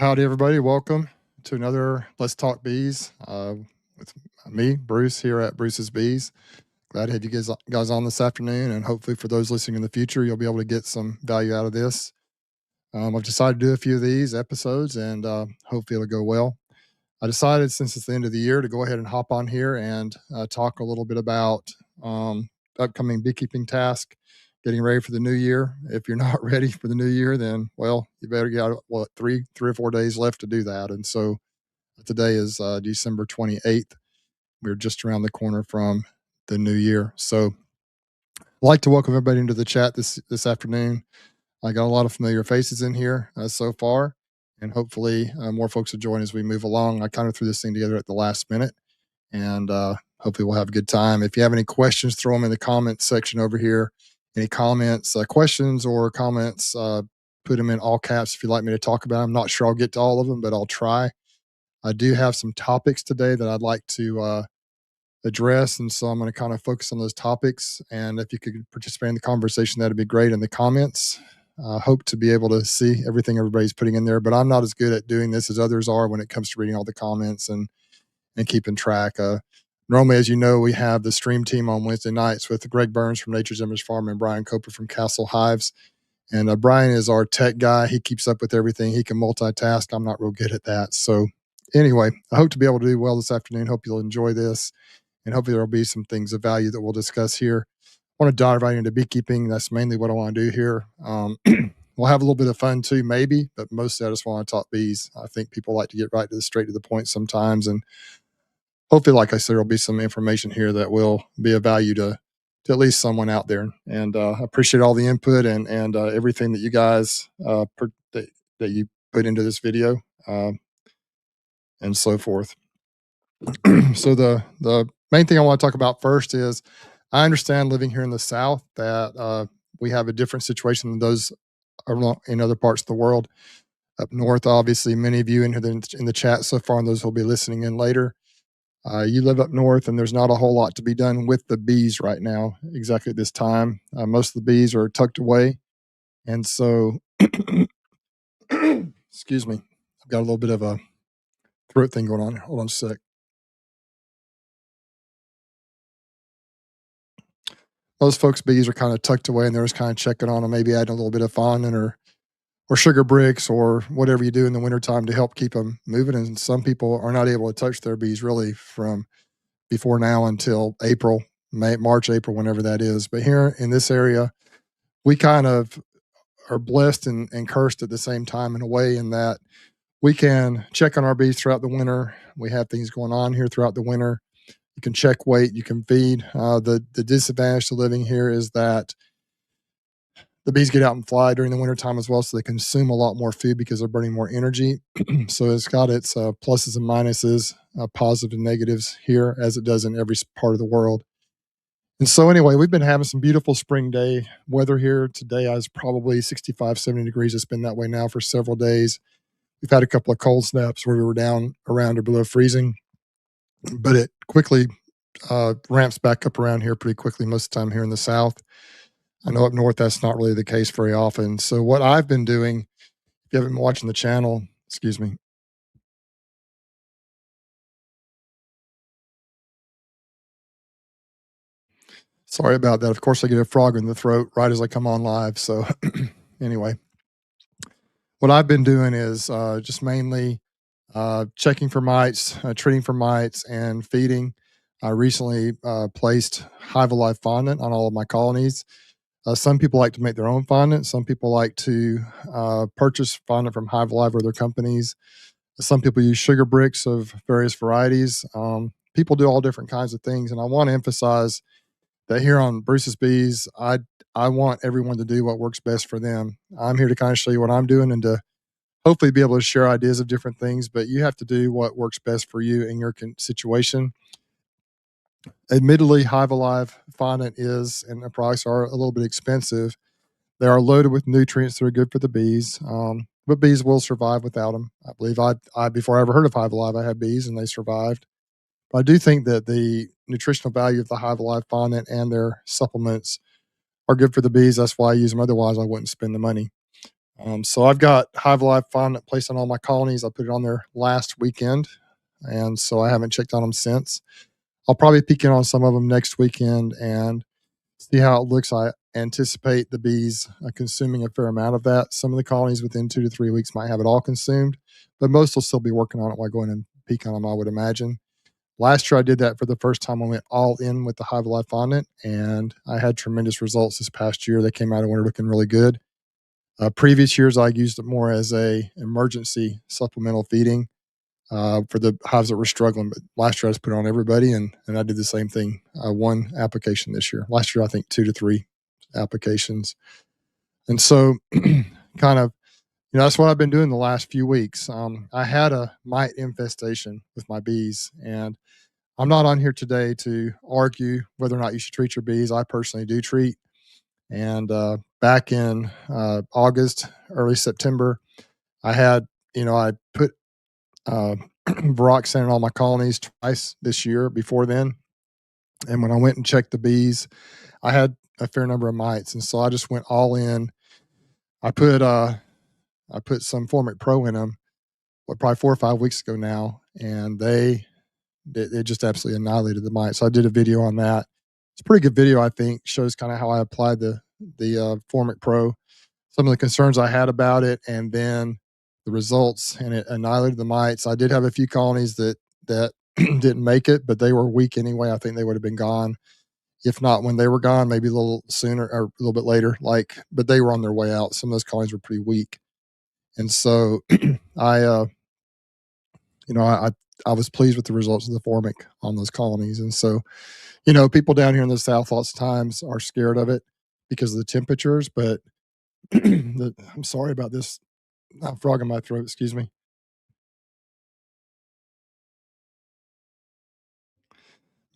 Howdy, everybody. Welcome to another Let's Talk Bees with me, Bruce, here at Bruce's Bees. Glad to have you guys on this afternoon, and hopefully, for those listening in the future, you'll be able to get some value out of this. I've decided to do a few of these episodes, and hopefully, it'll go well. I decided, since it's the end of the year, to go ahead and hop on here and talk a little bit about upcoming beekeeping task, getting ready for the new year. If you're not ready for the new year, then well, you better get three or 4 days left to do that. And so today is December 28th. We're just around the corner from the new year. So I'd like to welcome everybody into the chat this afternoon. I got a lot of familiar faces in here so far, and hopefully more folks will join as we move along. I kind of threw this thing together at the last minute, and hopefully we'll have a good time. If you have any questions, throw them in the comments section over here. Any comments, questions, or comments, put them in all caps if you'd like me to talk about them. I'm not sure I'll get to all of them, but I'll try. I do have some topics today that I'd like to address, and so I'm going to kind of focus on those topics. And if you could participate in the conversation, that'd be great in the comments. I hope to be able to see everything everybody's putting in there, but I'm not as good at doing this as others are when it comes to reading all the comments and keeping track. Normally, as you know, we have the stream team on Wednesday nights with Greg Burns from Nature's Image Farm and Brian Coper from Castle Hives. And Brian is our tech guy. He keeps up with everything. He can multitask. I'm not real good at that. So anyway, I hope to be able to do well this afternoon. Hope you'll enjoy this. And hopefully there'll be some things of value that we'll discuss here. I want to dive right into beekeeping. That's mainly what I want to do here. We'll have a little bit of fun too, maybe, but mostly I just want to talk bees. I think people like to get straight to the point sometimes. And hopefully, like I said, there'll be some information here that will be of value to at least someone out there. And I appreciate all the input and everything that you guys that you put into this video and so forth. So the main thing I want to talk about first is I understand, living here in the South, that we have a different situation than those in other parts of the world. Up north, obviously, many of you in the chat so far, and those who will be listening in later, you live up north, and there's not a whole lot to be done with the bees right now, exactly at this time. Most of the bees are tucked away. And so, excuse me, I've got a little bit of a throat thing going on. Hold on a sec. Most folks' bees are kind of tucked away, and they're just kind of checking on them, maybe adding a little bit of fondant or sugar bricks or whatever you do in the wintertime to help keep them moving. And some people are not able to touch their bees really from before now until April, March, April, whenever that is. But here in this area, we kind of are blessed and cursed at the same time, in a way, in that we can check on our bees throughout the winter. We have things going on here throughout the winter. You can check weight, you can feed. The disadvantage to living here is that the bees get out and fly during the wintertime as well, so they consume a lot more food because they're burning more energy. So it's got its pluses and minuses, positive and negatives here, as it does in every part of the world. And so anyway, we've been having some beautiful spring day weather here. Today is probably 65, 70 degrees. It's been that way now for several days. We've had a couple of cold snaps where we were down around or below freezing, but it quickly ramps back up around here pretty quickly most of the time here in the South. I know up north that's not really the case very often. So what I've been doing, if you haven't been watching the channel, excuse me. Sorry about that. Of course, I get a frog in the throat right as I come on live. So anyway, what I've been doing is just mainly checking for mites, treating for mites, and feeding. I recently placed Hive Alive fondant on all of my colonies. Some people like to make their own fondant. Some people like to purchase fondant from Hive Alive or other companies. Some people use sugar bricks of various varieties. People do all different kinds of things, and I want to emphasize that here on Bruce's Bees, I want everyone to do what works best for them. I'm here to kind of show you what I'm doing and to hopefully be able to share ideas of different things, but you have to do what works best for you in your situation. Admittedly, Hive Alive fondant and the products are a little bit expensive. They are loaded with nutrients that are good for the bees, but bees will survive without them. I believe before I ever heard of Hive Alive, I had bees and they survived. But I do think that the nutritional value of the Hive Alive fondant and their supplements are good for the bees. That's why I use them. Otherwise, I wouldn't spend the money. So I've got Hive Life fondant placed on all my colonies. I put it on there last weekend, and so I haven't checked on them since. I'll probably peek in on some of them next weekend and see how it looks. I anticipate the bees consuming a fair amount of that. Some of the colonies within 2 to 3 weeks might have it all consumed, but most will still be working on it while going and peek on them, I would imagine. Last year, I did that for the first time. I went all in with the Hive Life fondant, and I had tremendous results this past year. They came out of winter looking really good. Previous years, I used it more as a emergency supplemental feeding for the hives that were struggling. But last year, I just put it on everybody, and I did the same thing. One application this year. Last year, I think 2 to 3 applications. And so, kind of, that's what I've been doing the last few weeks. I had a mite infestation with my bees, and I'm not on here today to argue whether or not you should treat your bees. I personally do treat. And back in August, early September, I had, I put uh, Baroxan in all my colonies twice this year before then. And when I went and checked the bees, I had a fair number of mites. And so I just went all in. I put, uh, I put some Formic Pro in them, probably 4 or 5 weeks ago now, and it just absolutely annihilated the mites. So I did a video on that. It's a pretty good video, I think. Shows kind of how I applied the Formic Pro, some of the concerns I had about it, and then the results, and it annihilated the mites. I did have a few colonies that didn't make it, but they were weak anyway. I think they would have been gone, if not when they were gone, maybe a little sooner or a little bit later. But they were on their way out. Some of those colonies were pretty weak, and so I, you know, I was pleased with the results of the Formic on those colonies, and so people down here in the South lots of times are scared of it because of the temperatures, but I'm sorry about this frog in my throat. Excuse me.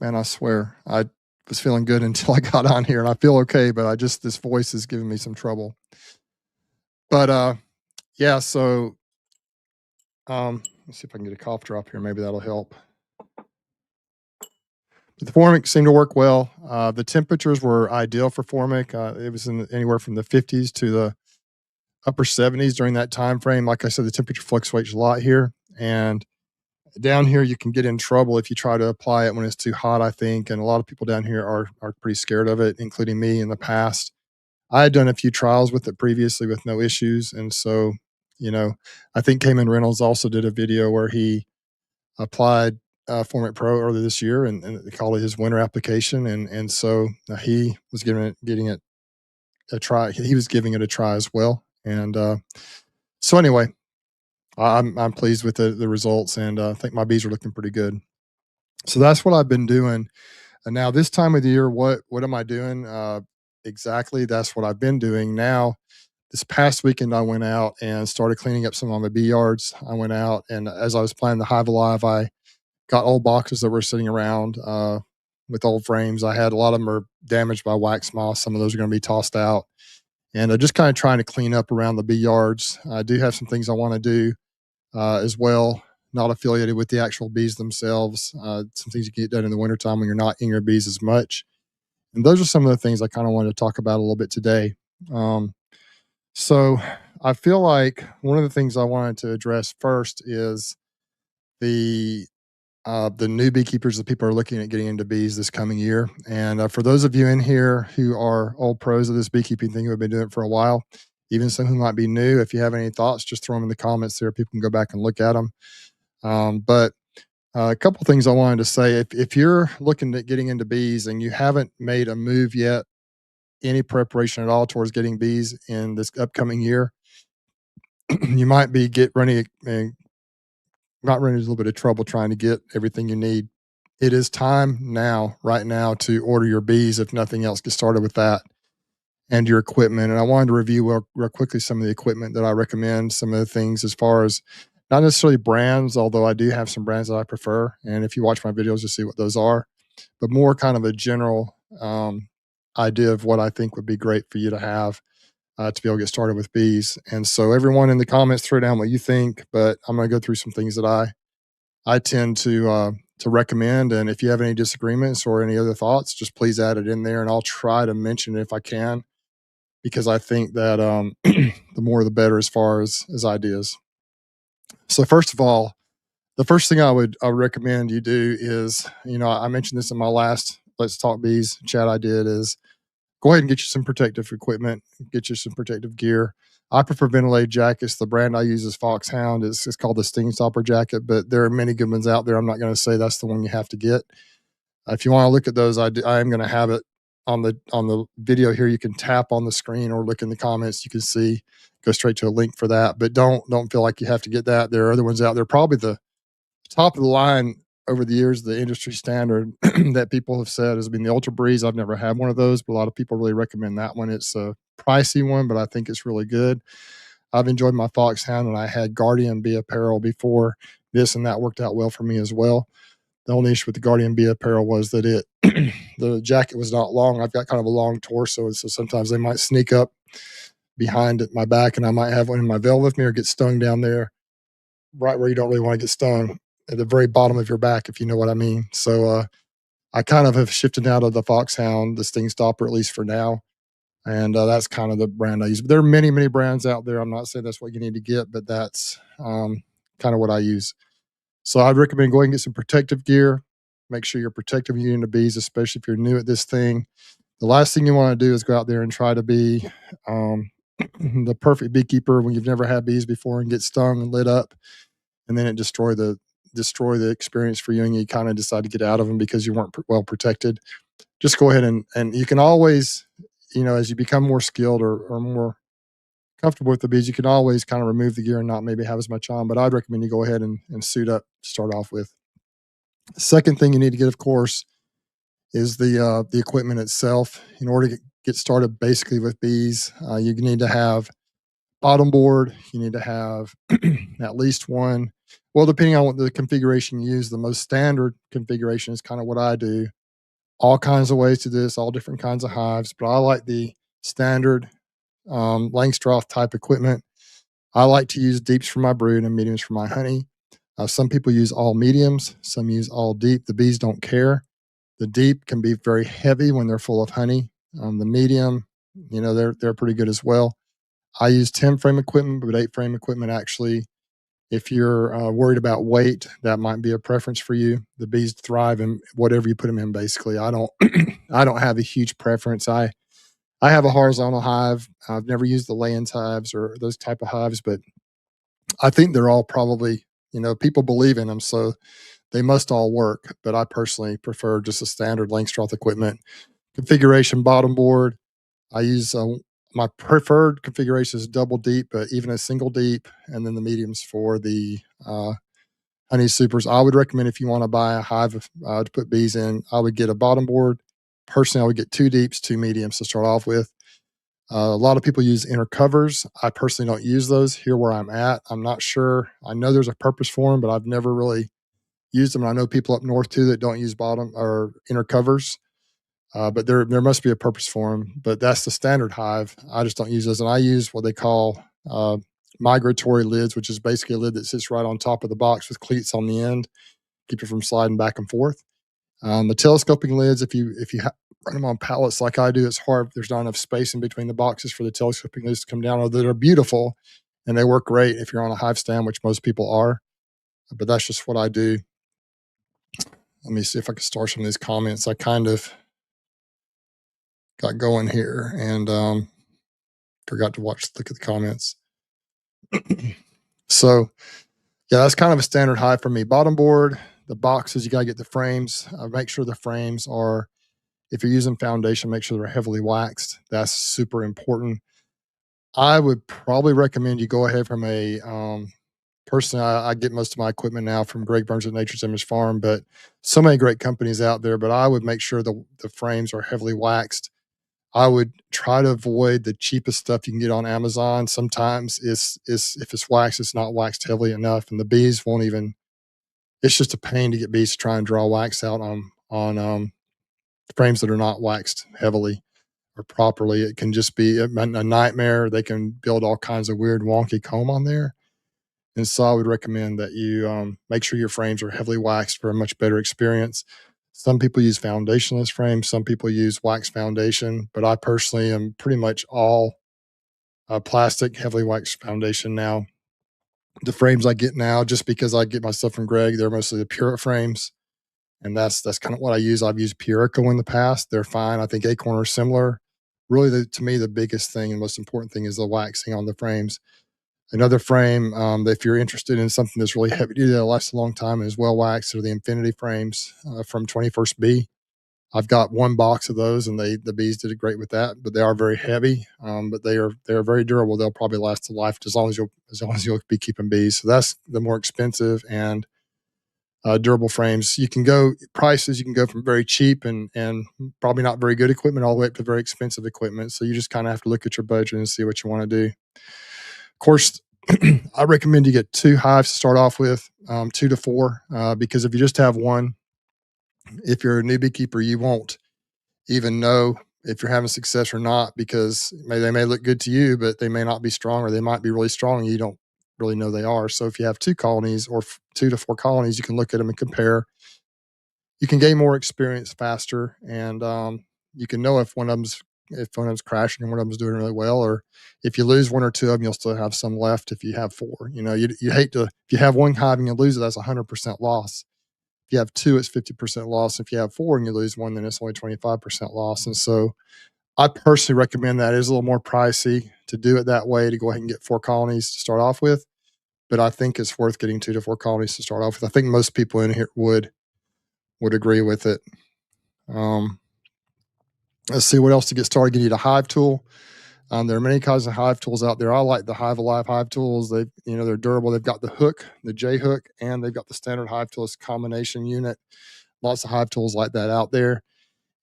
Man, I swear I was feeling good until I got on here, and I feel okay, but this voice is giving me some trouble. But yeah, so let's see if I can get a cough drop here. Maybe that'll help. But the Formic seemed to work well. The temperatures were ideal for Formic. It was anywhere from the 50s to the upper 70s during that time frame. Like I said, the temperature fluctuates a lot here, and down here you can get in trouble if you try to apply it when it's too hot, I think, and a lot of people down here are pretty scared of it, including me in the past. I had done a few trials with it previously with no issues, and so you know I think Cayman Reynolds also did a video where he applied Format Pro earlier this year, and they called it his winter application, and so he was getting it a try. He was giving it a try as well, and so anyway, I'm pleased with the results, and I think my bees are looking pretty good. So that's what I've been doing. And now this time of the year, what am I doing? Exactly, that's what I've been doing. Now, this past weekend, I went out and started cleaning up some of my bee yards. I went out, and as I was planting the hive alive, I got old boxes that were sitting around with old frames. I had a lot of them are damaged by wax moth. Some of those are going to be tossed out, and just kind of trying to clean up around the bee yards. I do have some things I want to do as well, not affiliated with the actual bees themselves. Some things you can get done in the wintertime when you're not in your bees as much. And those are some of the things I kind of wanted to talk about a little bit today. Um, so I feel like one of the things I wanted to address first is the the new beekeepers, the people who are looking at getting into bees this coming year. And for those of you in here who are old pros of this beekeeping thing, who have been doing it for a while, even some who might be new, if you have any thoughts, just throw them in the comments there. People can go back and look at them. But a couple things I wanted to say. If you're looking at getting into bees and you haven't made a move yet, any preparation at all towards getting bees in this upcoming year, you might be not running into a little bit of trouble trying to get everything you need. It is time now, right now, to order your bees. If nothing else, get started with that and your equipment. And I wanted to review real quickly some of the equipment that I recommend, some of the things as far as not necessarily brands, although I do have some brands that I prefer. And if you watch my videos, you'll see what those are, but more kind of a general idea of what I think would be great for you to have to be able to get started with bees. And so, everyone in the comments, throw down what you think. But I'm going to go through some things that I tend to recommend. And if you have any disagreements or any other thoughts, just please add it in there, and I'll try to mention it if I can, because I think that the more the better as far as ideas. So first of all, the first thing I would recommend you do is, I mentioned this in my last Let's Talk Bees chat I did, is go ahead and get you some protective equipment, get you some protective gear. I prefer ventilated jackets. The brand I use is Foxhound. It's called the Sting Stopper jacket, but there are many good ones out there. I'm not going to say that's the one you have to get. If you want to look at those, I am going to have it on the video here. You can tap on the screen or look in the comments. You can see, go straight to a link for that. But don't feel like you have to get that. There are other ones out there. Probably the top of the line over the years, the industry standard that people have said has been the Ultra Breeze. I've never had one of those, but a lot of people really recommend that one. It's a pricey one, but I think it's really good. I've enjoyed my Foxhound, and I had Guardian Bee apparel before this, and that worked out well for me as well. The only issue with the Guardian Bee apparel was that the jacket was not long. I've got kind of a long torso, and so sometimes they might sneak up behind my back, and I might have one in my veil with me or get stung down there, right where you don't really want to get stung, at the very bottom of your back, if you know what I mean. So I kind of have shifted out of the Foxhound, the Sting Stopper, at least for now. And that's kind of the brand I use. But there are many, many brands out there. I'm not saying that's what you need to get, but that's kind of what I use. So I'd recommend going and get some protective gear. Make sure you're protective using the bees, especially if you're new at this thing. The last thing you want to do is go out there and try to be the perfect beekeeper when you've never had bees before and get stung and lit up, and then it destroy the experience for you, and you kind of decide to get out of them because you weren't well protected. Just go ahead and you can always, as you become more skilled or more comfortable with the bees, you can always kind of remove the gear and not maybe have as much on. But I'd recommend you go ahead and suit up to start off with. The second thing you need to get, of course, is the equipment itself. In order to get started basically with bees, you need to have bottom board. You need to have at least one. Well, depending on what the configuration you use, the most standard configuration is kind of what I do. All kinds of ways to do this, all different kinds of hives, but I like the standard Langstroth type equipment. I like to use deeps for my brood and mediums for my honey. Some people use all mediums, some use all deep. The bees don't care. The deep can be very heavy when they're full of honey. The medium, they're pretty good as well. I use 10 frame equipment, but 8 frame equipment actually, if you're worried about weight, that might be a preference for you. The bees thrive in whatever you put them in. Basically, I don't, I don't have a huge preference. I have a horizontal hive. I've never used the Layens hives or those type of hives, but I think they're all probably, people believe in them, so they must all work. But I personally prefer just a standard Langstroth equipment configuration. Bottom board, I use my preferred configuration is double deep, but even a single deep, and then the mediums for the honey supers. I would recommend, if you want to buy a hive to put bees in, I would get a bottom board. Personally, I would get 2 deeps, 2 mediums to start off with. A lot of people use inner covers. I personally don't use those here where I'm at. I'm not sure. I know there's a purpose for them, but I've never really used them. And I know people up north too that don't use bottom or inner covers. But there must be a purpose for them. But that's the standard hive. I just don't use those, and I use what they call migratory lids, which is basically a lid that sits right on top of the box with cleats on the end, keep it from sliding back and forth. The telescoping lids, if you run them on pallets like I do, it's hard. There's not enough space in between the boxes for the telescoping lids to come down. Although they're beautiful and they work great if you're on a hive stand, which most people are. But that's just what I do. Let me see if I can start some of these comments. I kind of got going here and forgot to look at the comments. So yeah, that's kind of a standard hive for me. Bottom board, the boxes, you got to get the frames. Make sure the frames are, if you're using foundation, make sure they're heavily waxed. That's super important. I would probably recommend you go ahead from personally, I get most of my equipment now from Greg Burns at Nature's Image Farm, but so many great companies out there. But I would make sure the frames are heavily waxed. I would try to avoid the cheapest stuff you can get on Amazon. Sometimes if it's waxed, it's not waxed heavily enough, and the bees won't even. It's just a pain to get bees to try and draw wax out on frames that are not waxed heavily or properly. It can just be a nightmare. They can build all kinds of weird wonky comb on there. And so I would recommend that you make sure your frames are heavily waxed for a much better experience. Some people use foundationless frames, some people use wax foundation, but I personally am pretty much all plastic, heavily waxed foundation now. The frames I get now, just because I get my stuff from Greg, they're mostly the Pura frames, and that's kind of what I use. I've used Purico in the past; they're fine. I think Acorn are similar. Really, to me, the biggest thing and most important thing is the waxing on the frames. Another frame, if you're interested in something that's really heavy duty that lasts a long time and is well waxed, are the Infinity frames from 21st Bee. I've got one box of those, and the bees did great with that. But they are very heavy, but they are very durable. They'll probably last a life as long as you'll be keeping bees. So that's the more expensive and durable frames. You can go prices. You can go from very cheap and probably not very good equipment all the way up to very expensive equipment. So you just kind of have to look at your budget and see what you want to do. Of course, I recommend you get two hives to start off with, two to four, because if you just have one, if you're a new beekeeper, you won't even know if you're having success or not, because they may look good to you, but they may not be strong, or they might be really strong and you don't really know they are. So if you have two colonies or two to four colonies, you can look at them and compare. You can gain more experience faster, and you can know if one of them's crashing and one of them's doing really well, or if you lose one or two of them, you'll still have some left. If you have four, you hate to, if you have one hive and you lose it, that's 100% loss. If you have two, it's 50% loss. If you have four and you lose one, then it's only 25% loss. And so I personally recommend that. It is a little more pricey to do it that way, to go ahead and get four colonies to start off with. But I think it's worth getting two to four colonies to start off with. I think most people in here would agree with it. Um, let's see what else to get started. You need a hive tool. There are many kinds of hive tools out there. I like the Hive Alive hive tools. They're durable. They've got the hook, the J hook, and they've got the standard hive tools combination unit. Lots of hive tools like that out there,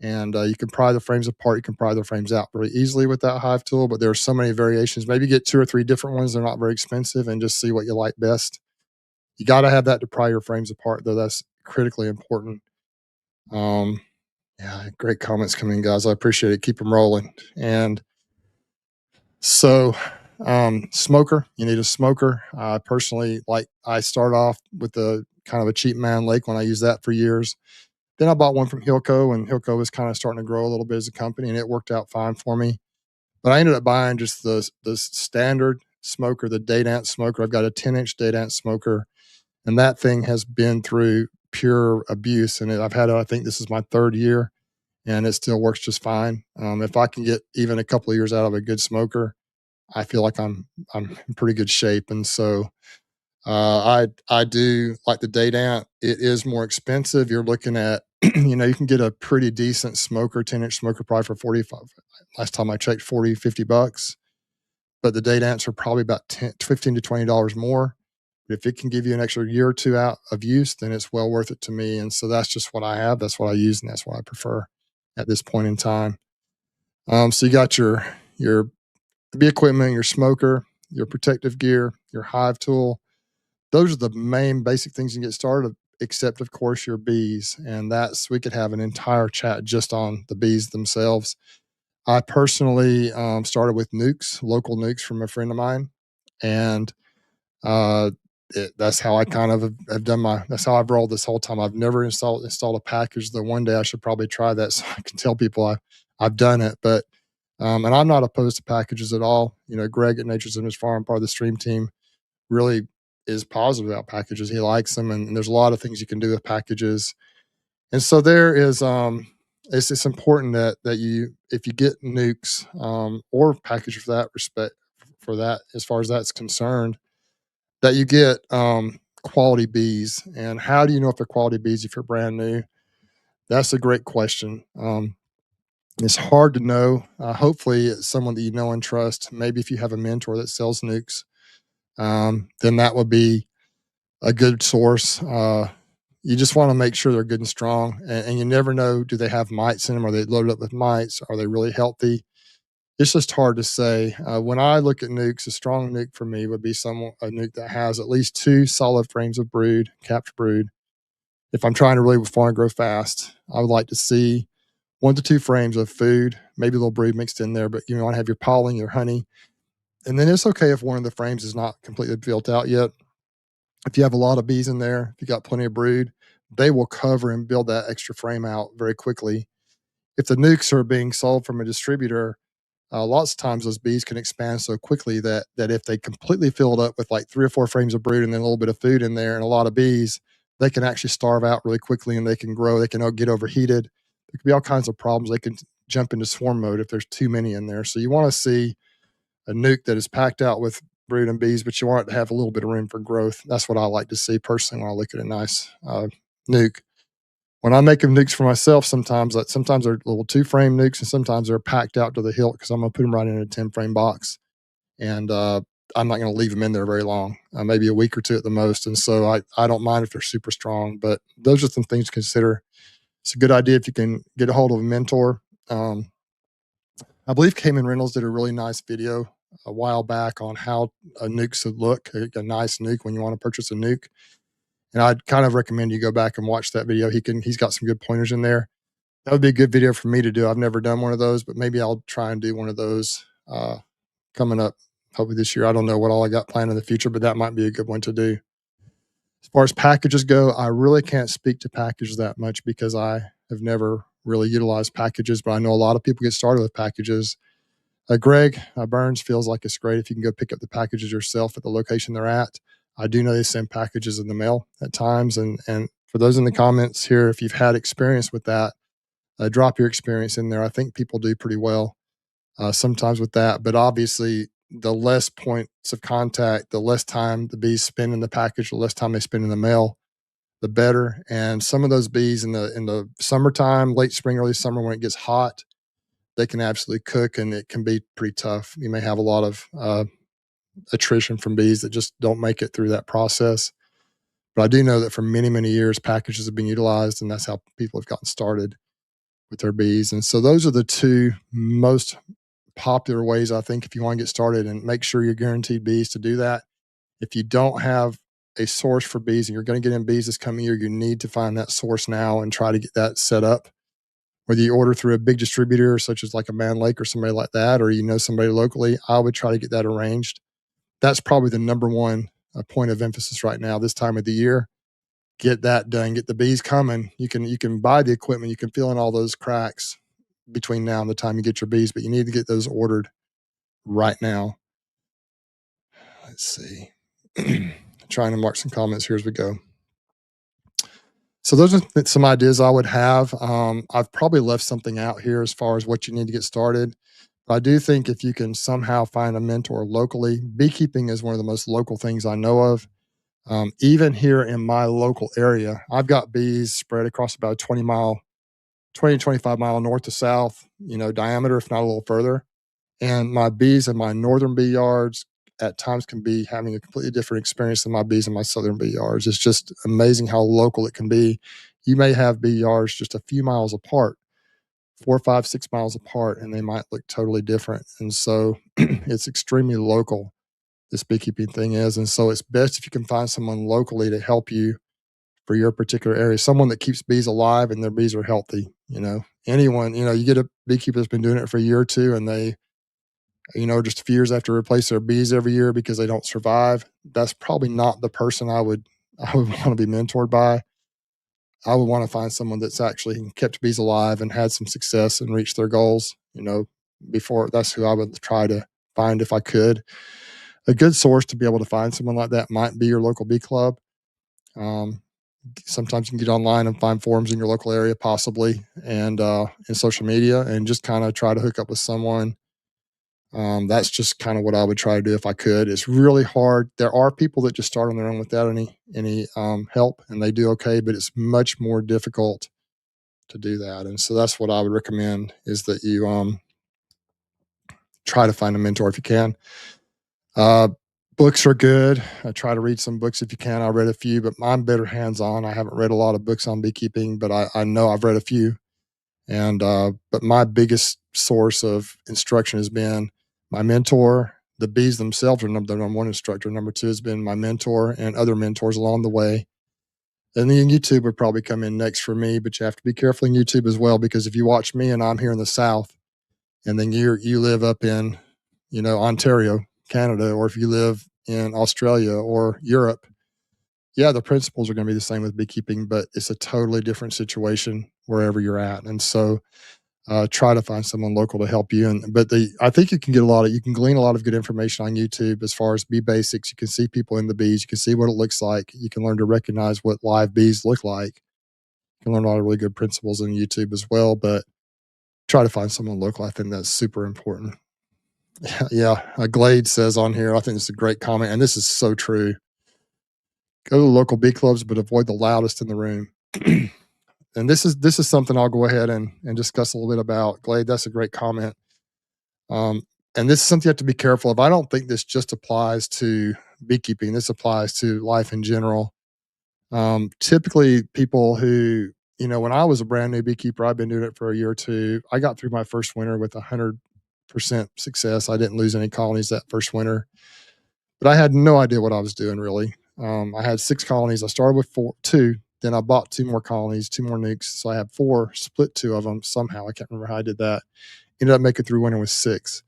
and you can pry the frames apart. You can pry the frames out really easily with that hive tool. But there are so many variations. Maybe get two or three different ones. They're not very expensive, and just see what you like best. You got to have that to pry your frames apart, though. That's critically important. Um, yeah, great comments coming in, guys. I appreciate it. Keep them rolling. And so, smoker, you need a smoker. Personally, like, I start off with the kind of a cheap man lake when I used that for years. Then I bought one from Hilco, and Hilco was kind of starting to grow a little bit as a company, and it worked out fine for me. But I ended up buying just the standard smoker, the day dance smoker. I've got a 10-inch day dance smoker, and that thing has been through pure abuse. And I've had it, I think this is my third year, and it still works just fine. If I can get even a couple of years out of a good smoker, I feel like I'm in pretty good shape. And so I do like the day dant. It is more expensive. You're looking at you can get a pretty decent smoker, 10-inch smoker, probably for 45. Last time I checked, 40-50 bucks. But the day dants are probably about 15 to $20 more. But if it can give you an extra year or two out of use, then it's well worth it to me. And so that's just what I have. That's what I use, and that's what I prefer at this point in time. So you got your bee equipment, your smoker, your protective gear, your hive tool. Those are the main basic things you can get started, except of course your bees. And we could have an entire chat just on the bees themselves. I personally started with nukes, local nukes from a friend of mine. And uh, that's how I kind of have done that's how I've rolled this whole time. I've never installed a package, though one day I should probably try that so I can tell people I've done it. But and I'm not opposed to packages at all. Greg at Nature's Image Farm, part of the stream team, really is positive about packages. He likes them, and there's a lot of things you can do with packages. And so there is it's important that you, if you get nukes or package for that respect, for that, as far as that's concerned, that you get quality bees. And how do you know if they're quality bees if you're brand new? That's a great question. It's hard to know. Hopefully it's someone that you know and trust. Maybe if you have a mentor that sells nukes, then that would be a good source. You just want to make sure they're good and strong, and you never know, do they have mites in them? Are they loaded up with mites? Are they really healthy? It's just hard to say. When I look at nukes, a strong nuke for me would be a nuke that has at least two solid frames of brood, capped brood. If I'm trying to really farm and grow fast, I would like to see 1 to 2 frames of food, maybe a little brood mixed in there, but you want to have your pollen, your honey. And then it's okay if one of the frames is not completely built out yet. If you have a lot of bees in there, if you got plenty of brood, they will cover and build that extra frame out very quickly. If the nukes are being sold from a distributor, lots of times those bees can expand so quickly that if they completely fill it up with like 3 or 4 frames of brood and then a little bit of food in there and a lot of bees, they can actually starve out really quickly and they can grow. They can get overheated. There could be all kinds of problems. They can jump into swarm mode if there's too many in there. So you want to see a nuke that is packed out with brood and bees, but you want it to have a little bit of room for growth. That's what I like to see personally when I look at a nice nuke. When I make them nukes for myself, sometimes they're little 2 frame nukes, and sometimes they're packed out to the hilt because I'm gonna put them right in a 10 frame box, and I'm not gonna leave them in there very long, maybe a week or two at the most. And so I don't mind if they're super strong, but those are some things to consider. It's a good idea if you can get a hold of a mentor. Um, I believe Cayman Reynolds did a really nice video a while back on how a nuke should look, a nice nuke when you want to purchase a nuke. And I'd kind of recommend you go back and watch that video. He's got some good pointers in there. That would be a good video for me to do. I've never done one of those, but maybe I'll try and do one of those coming up hopefully this year. I don't know what all I got planned in the future, but that might be a good one to do. As far as packages go, I really can't speak to packages that much because I have never really utilized packages, but I know a lot of people get started with packages. Greg Burns feels like it's great if you can go pick up the packages yourself at the location they're at. I do know they send packages in the mail at times. And for those in the comments here, if you've had experience with that, drop your experience in there. I think people do pretty well sometimes with that. But obviously, the less points of contact, the less time the bees spend in the package, the less time they spend in the mail, the better. And some of those bees in the summertime, late spring, early summer, when it gets hot, they can absolutely cook, and it can be pretty tough. You may have a lot of attrition from bees that just don't make it through that process. But I do know that for many, many years, packages have been utilized, and that's how people have gotten started with their bees. And so those are the 2 most popular ways, I think, if you want to get started, and make sure you're guaranteed bees to do that. If you don't have a source for bees and you're going to get in bees this coming year, you need to find that source now and try to get that set up. Whether you order through a big distributor, such as like a Man Lake or somebody like that, or you know somebody locally, I would try to get that arranged. That's probably the number one point of emphasis right now, this time of the year. Get that done. Get the bees coming. You can buy the equipment. You can fill in all those cracks between now and the time you get your bees, but you need to get those ordered right now. Let's see. Trying to mark some comments here as we go. So those are some ideas I would have. I've probably left something out here as far as what you need to get started. But I do think if you can somehow find a mentor locally, beekeeping is one of the most local things I know of. Even here in my local area, I've got bees spread across about a 20 to 25 mile north to south, diameter, if not a little further. And my bees in my northern bee yards at times can be having a completely different experience than my bees in my southern bee yards. It's just amazing how local it can be. You may have bee yards just a few miles apart, 4, 5, 6 miles apart, and they might look totally different. And so it's extremely local, this beekeeping thing is. And so it's best if you can find someone locally to help you for your particular area, someone that keeps bees alive and their bees are healthy. Anyone, you get a beekeeper that's been doing it for a year or two, and they, just a few years after replace their bees every year because they don't survive. That's probably not the person I would want to be mentored by. I would want to find someone that's actually kept bees alive and had some success and reached their goals, before. That's who I would try to find if I could. A good source to be able to find someone like that might be your local bee club. Sometimes you can get online and find forums in your local area, possibly, and in social media, and just kind of try to hook up with someone. That's just kind of what I would try to do if I could. It's really hard. There are people that just start on their own without any help, and they do okay, but it's much more difficult to do that. And so that's what I would recommend, is that you try to find a mentor if you can. Books are good. I try to read some books if you can. I read a few, but I'm better hands-on. I haven't read a lot of books on beekeeping, but I know I've read a few. And but my biggest source of instruction has been my mentor. The bees themselves are the number one instructor. Number two has been my mentor and other mentors along the way. And then YouTube would probably come in next for me, but you have to be careful in YouTube as well, because if you watch me and I'm here in the South, and then you live up in, Ontario, Canada, or if you live in Australia or Europe, yeah, the principles are going to be the same with beekeeping, but it's a totally different situation wherever you're at. And so try to find someone local to help you. And but I think you can glean a lot of good information on YouTube as far as bee basics. You can see people in the bees. You can see what it looks like. You can learn to recognize what live bees look like. You can learn a lot of really good principles on YouTube as well. But try to find someone local. I think that's super important. Yeah, Glade says on here. I think it's a great comment, and this is so true. Go to the local bee clubs, but avoid the loudest in the room. And this is something I'll go ahead and discuss a little bit about. Glade, that's a great comment. Um, and this is something you have to be careful of. I don't think this just applies to beekeeping. This applies to life in general. Typically, people who, when I was a brand new beekeeper, I've been doing it for a year or two. I got through my first winter with 100% success. I didn't lose any colonies that first winter, but I had no idea what I was doing really. I had 6 colonies. I started with two. Then I bought 2 more colonies, 2 more nukes. So I had 4, split 2 of them somehow. I can't remember how I did that. Ended up making through winter with 6.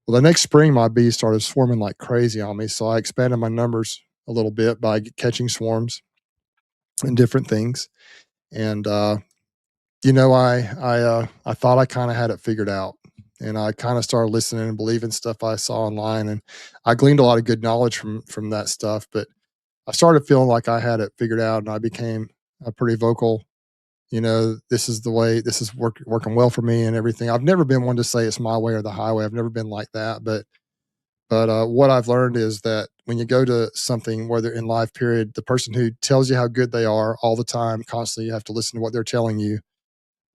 Well, the next spring, my bees started swarming like crazy on me. So I expanded my numbers a little bit by catching swarms and different things. And, I thought I kind of had it figured out. And I kind of started listening and believing stuff I saw online. And I gleaned a lot of good knowledge from that stuff. But I started feeling like I had it figured out, and I became a pretty vocal. This is the way. This is working well for me and everything. I've never been one to say it's my way or the highway. I've never been like that. But what I've learned is that when you go to something, whether in live period, the person who tells you how good they are all the time, constantly, you have to listen to what they're telling you.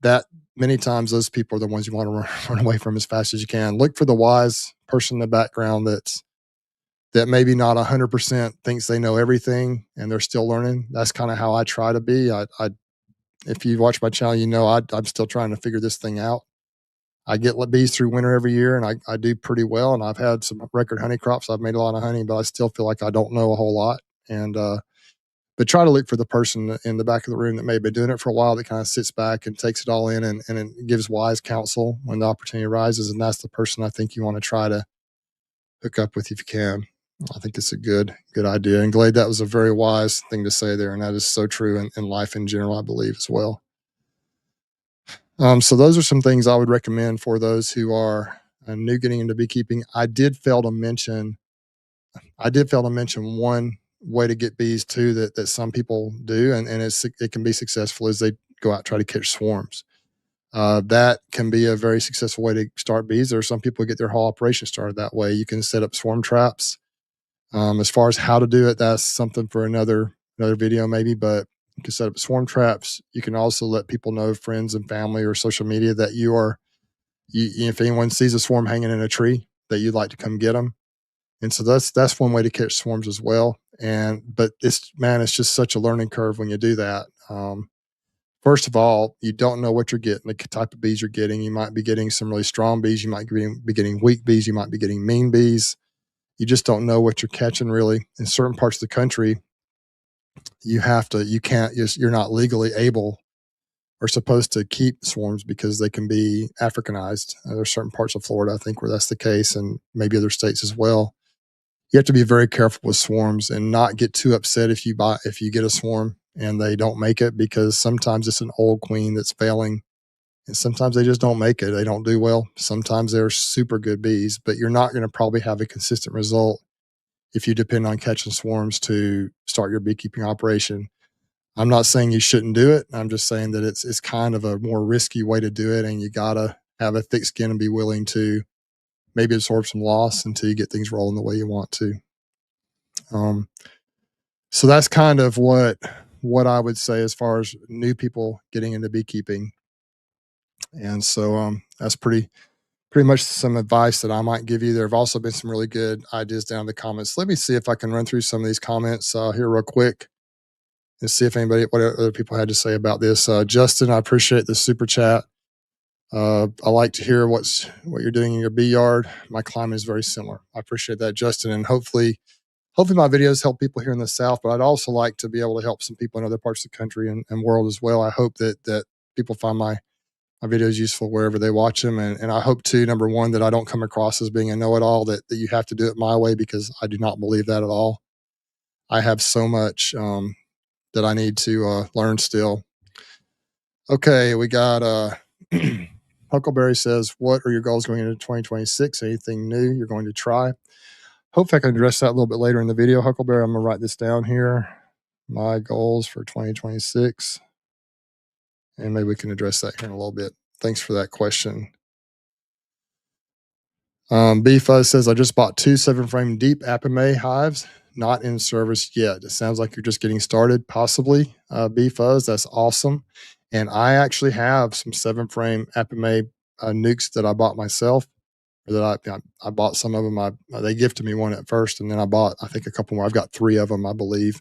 That many times those people are the ones you want to run away from as fast as you can. Look for the wise person in the background that maybe not 100% thinks they know everything and they're still learning. That's kind of how I try to be. If you watch my channel, I'm still trying to figure this thing out. I get bees through winter every year, and I do pretty well. And I've had some record honey crops. I've made a lot of honey, but I still feel like I don't know a whole lot. And but try to look for the person in the back of the room that may have been doing it for a while, that kind of sits back and takes it all in and gives wise counsel when the opportunity arises. And that's the person I think you want to try to hook up with if you can. I think it's a good idea. And Glade, that was a very wise thing to say there. And that is so true in life in general, I believe, as well. So those are some things I would recommend for those who are new getting into beekeeping. I did fail to mention one way to get bees too that some people do, and it can be successful, is they go out and try to catch swarms. That can be a very successful way to start bees. There are some people who get their whole operation started that way. You can set up swarm traps. As far as how to do it, that's something for another video maybe, but you can set up swarm traps. You can also let people know, friends and family or social media, that if anyone sees a swarm hanging in a tree, that you'd like to come get them. And so that's one way to catch swarms as well. But it's just such a learning curve when you do that. First of all, you don't know what you're getting, the type of bees you're getting. You might be getting some really strong bees. You might be getting weak bees. You might be getting mean bees. You just don't know what you're catching really. In certain parts of the country, you're not legally able or supposed to keep swarms because they can be Africanized. There's certain parts of Florida, I think, where that's the case, and maybe other states as well. You have to be very careful with swarms and not get too upset if you get a swarm and they don't make it, because sometimes it's an old queen that's failing, and sometimes they just don't make it. They don't do well. Sometimes they're super good bees, but you're not going to probably have a consistent result if you depend on catching swarms to start your beekeeping operation. I'm not saying you shouldn't do it. I'm just saying that it's kind of a more risky way to do it, and you gotta have a thick skin and be willing to maybe absorb some loss until you get things rolling the way you want to. Um, so that's kind of what I would say as far as new people getting into beekeeping. And so that's pretty much some advice that I might give you. There have also been some really good ideas down in the comments. Let me see if I can run through some of these comments here real quick and see if what other people had to say about this. Justin, I appreciate the super chat. I like to hear what you're doing in your bee yard. My climate is very similar. I appreciate that, Justin, and hopefully my videos help people here in the South. But I'd also like to be able to help some people in other parts of the country and world as well. I hope that people find my videos useful wherever they watch them, and I hope too, number one, that I don't come across as being a know-it-all, that you have to do it my way, because I do not believe that at all. I have so much that I need to learn still. Okay, we got Huckleberry says, "What are your goals going into 2026? Anything new you're going to try?" Hopefully, I can address that a little bit later in the video. Huckleberry, I'm going to write this down here. My goals for 2026, and maybe we can address that here in a little bit. Thanks for that question. B Fuzz says, "I just bought two 7 frame deep Apame hives, not in service yet. It sounds like you're just getting started, possibly. B Fuzz, that's awesome. And I actually have some 7 frame Apame nukes that I bought myself. Or that I bought some of them. They gifted me one at first, and then I bought I think a couple more. I've got 3 of them, I believe.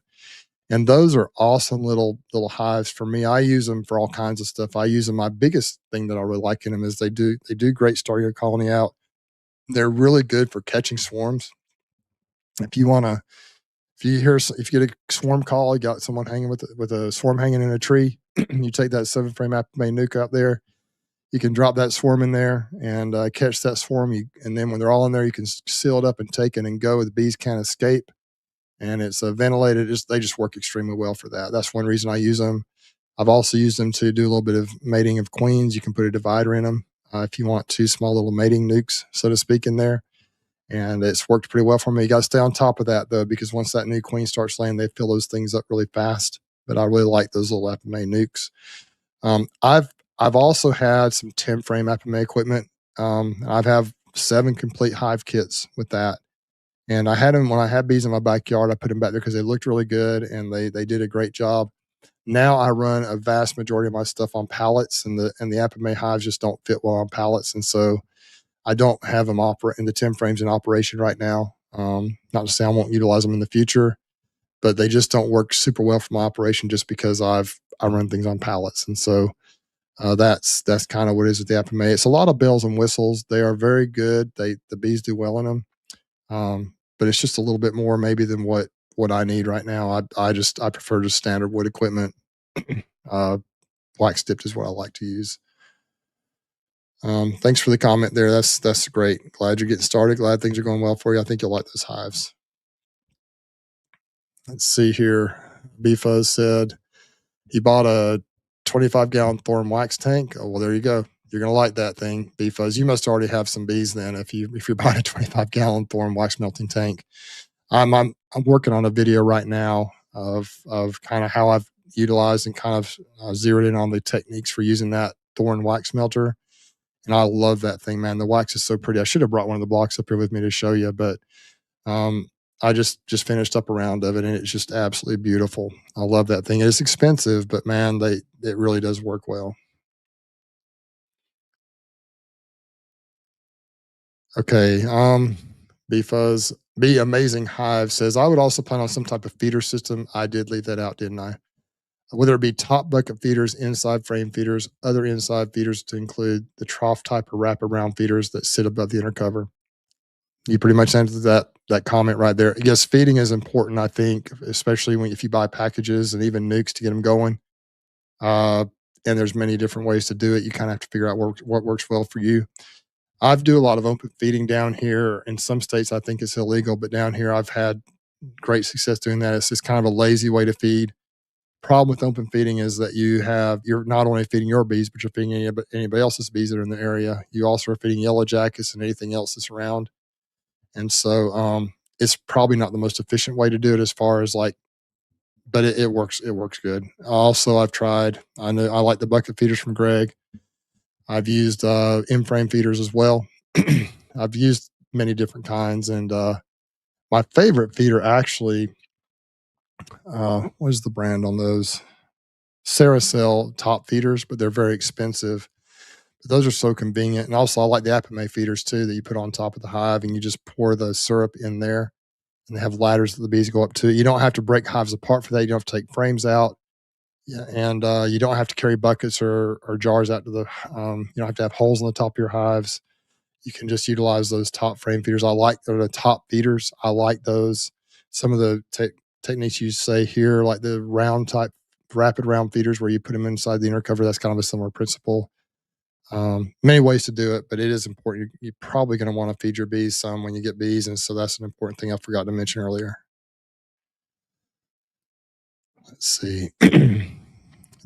And those are awesome little hives for me. I use them for all kinds of stuff. I use them. My biggest thing that I really like in them is they do great starting a colony out. They're really good for catching swarms. If you want to, if you get a swarm call, you got someone hanging with a swarm hanging in a tree. You take that 7 frame Apame nuke out there. You can drop that swarm in there and catch that swarm. And then when they're all in there, you can seal it up and take it and go. The bees can't escape, and it's ventilated. They just work extremely well for that. That's one reason I use them. I've also used them to do a little bit of mating of queens. You can put a divider in them if you want two small little mating nukes, so to speak, in there. And it's worked pretty well for me. You got to stay on top of that though, because once that new queen starts laying, they fill those things up really fast. But I really like those little Apame nukes. I've also had some 10 frame Apame equipment. I've have 7 complete hive kits with that. And I had them when I had bees in my backyard. I put them back there because they looked really good and they did a great job. Now I run a vast majority of my stuff on pallets, and the Apame hives just don't fit well on pallets, and so I don't have them operate in the 10 frames in operation right now. Not to say I won't utilize them in the future, but they just don't work super well for my operation just because I run things on pallets, and so that's kind of what it is with the Apame. It's a lot of bells and whistles. They are very good. The bees do well in them, but it's just a little bit more maybe than what I need right now. I prefer just standard wood equipment. uh, Wax dipped is what I like to use. Thanks for the comment there. That's great. Glad you're getting started. Glad things are going well for you. I think you'll like those hives. Let's see here. B Fuzz said he bought a 25-gallon Thorn wax tank. Oh, well, there you go. You're gonna like that thing, B Fuzz. You must already have some bees then if you're buying a 25-gallon Thorn wax melting tank. I'm working on a video right now of kind of how I've utilized and kind of zeroed in on the techniques for using that Thorn wax melter. And I love that thing, man. The wax is so pretty. I should have brought one of the blocks up here with me to show you, but um, I just finished up a round of it, and it's just absolutely beautiful. I love that thing. It's expensive, but man, it really does work well. Okay, B Fuzz B Amazing Hive says I would also plan on some type of feeder system. I did leave that out, didn't I? Whether it be top bucket feeders, inside frame feeders, other inside feeders to include the trough type of wraparound feeders that sit above the inner cover. You pretty much answered that comment right there. Yes, feeding is important, I think, especially if you buy packages and even nukes to get them going. Uh, and there's many different ways to do it. You kind of have to figure out what works well for you. I do a lot of open feeding down here. In some states, I think it's illegal, but down here, I've had great success doing that. It's just kind of a lazy way to feed. Problem with open feeding is that you're not only feeding your bees, but you're feeding anybody else's bees that are in the area. You also are feeding yellow jackets and anything else that's around. And so it's probably not the most efficient way to do it as far as like, but it works. It works good. Also, I've tried. I know I like the bucket feeders from Greg. I've used M frame feeders as well. I've used many different kinds, and my favorite feeder actually, what is the brand on those? Saracell top feeders, but they're very expensive. But those are so convenient, and also I like the Apame feeders too that you put on top of the hive, and you just pour the syrup in there, and they have ladders that the bees go up to. You don't have to break hives apart for that. You don't have to take frames out. Yeah, and you don't have to carry buckets or jars out to the. You don't have to have holes in the top of your hives. You can just utilize those top frame feeders. I like the top feeders. I like those. Some of the techniques you say here, like the round type, rapid round feeders, where you put them inside the inner cover. That's kind of a similar principle. Many ways to do it, but it is important. You're probably going to want to feed your bees some when you get bees, and so that's an important thing I forgot to mention earlier. Let's see.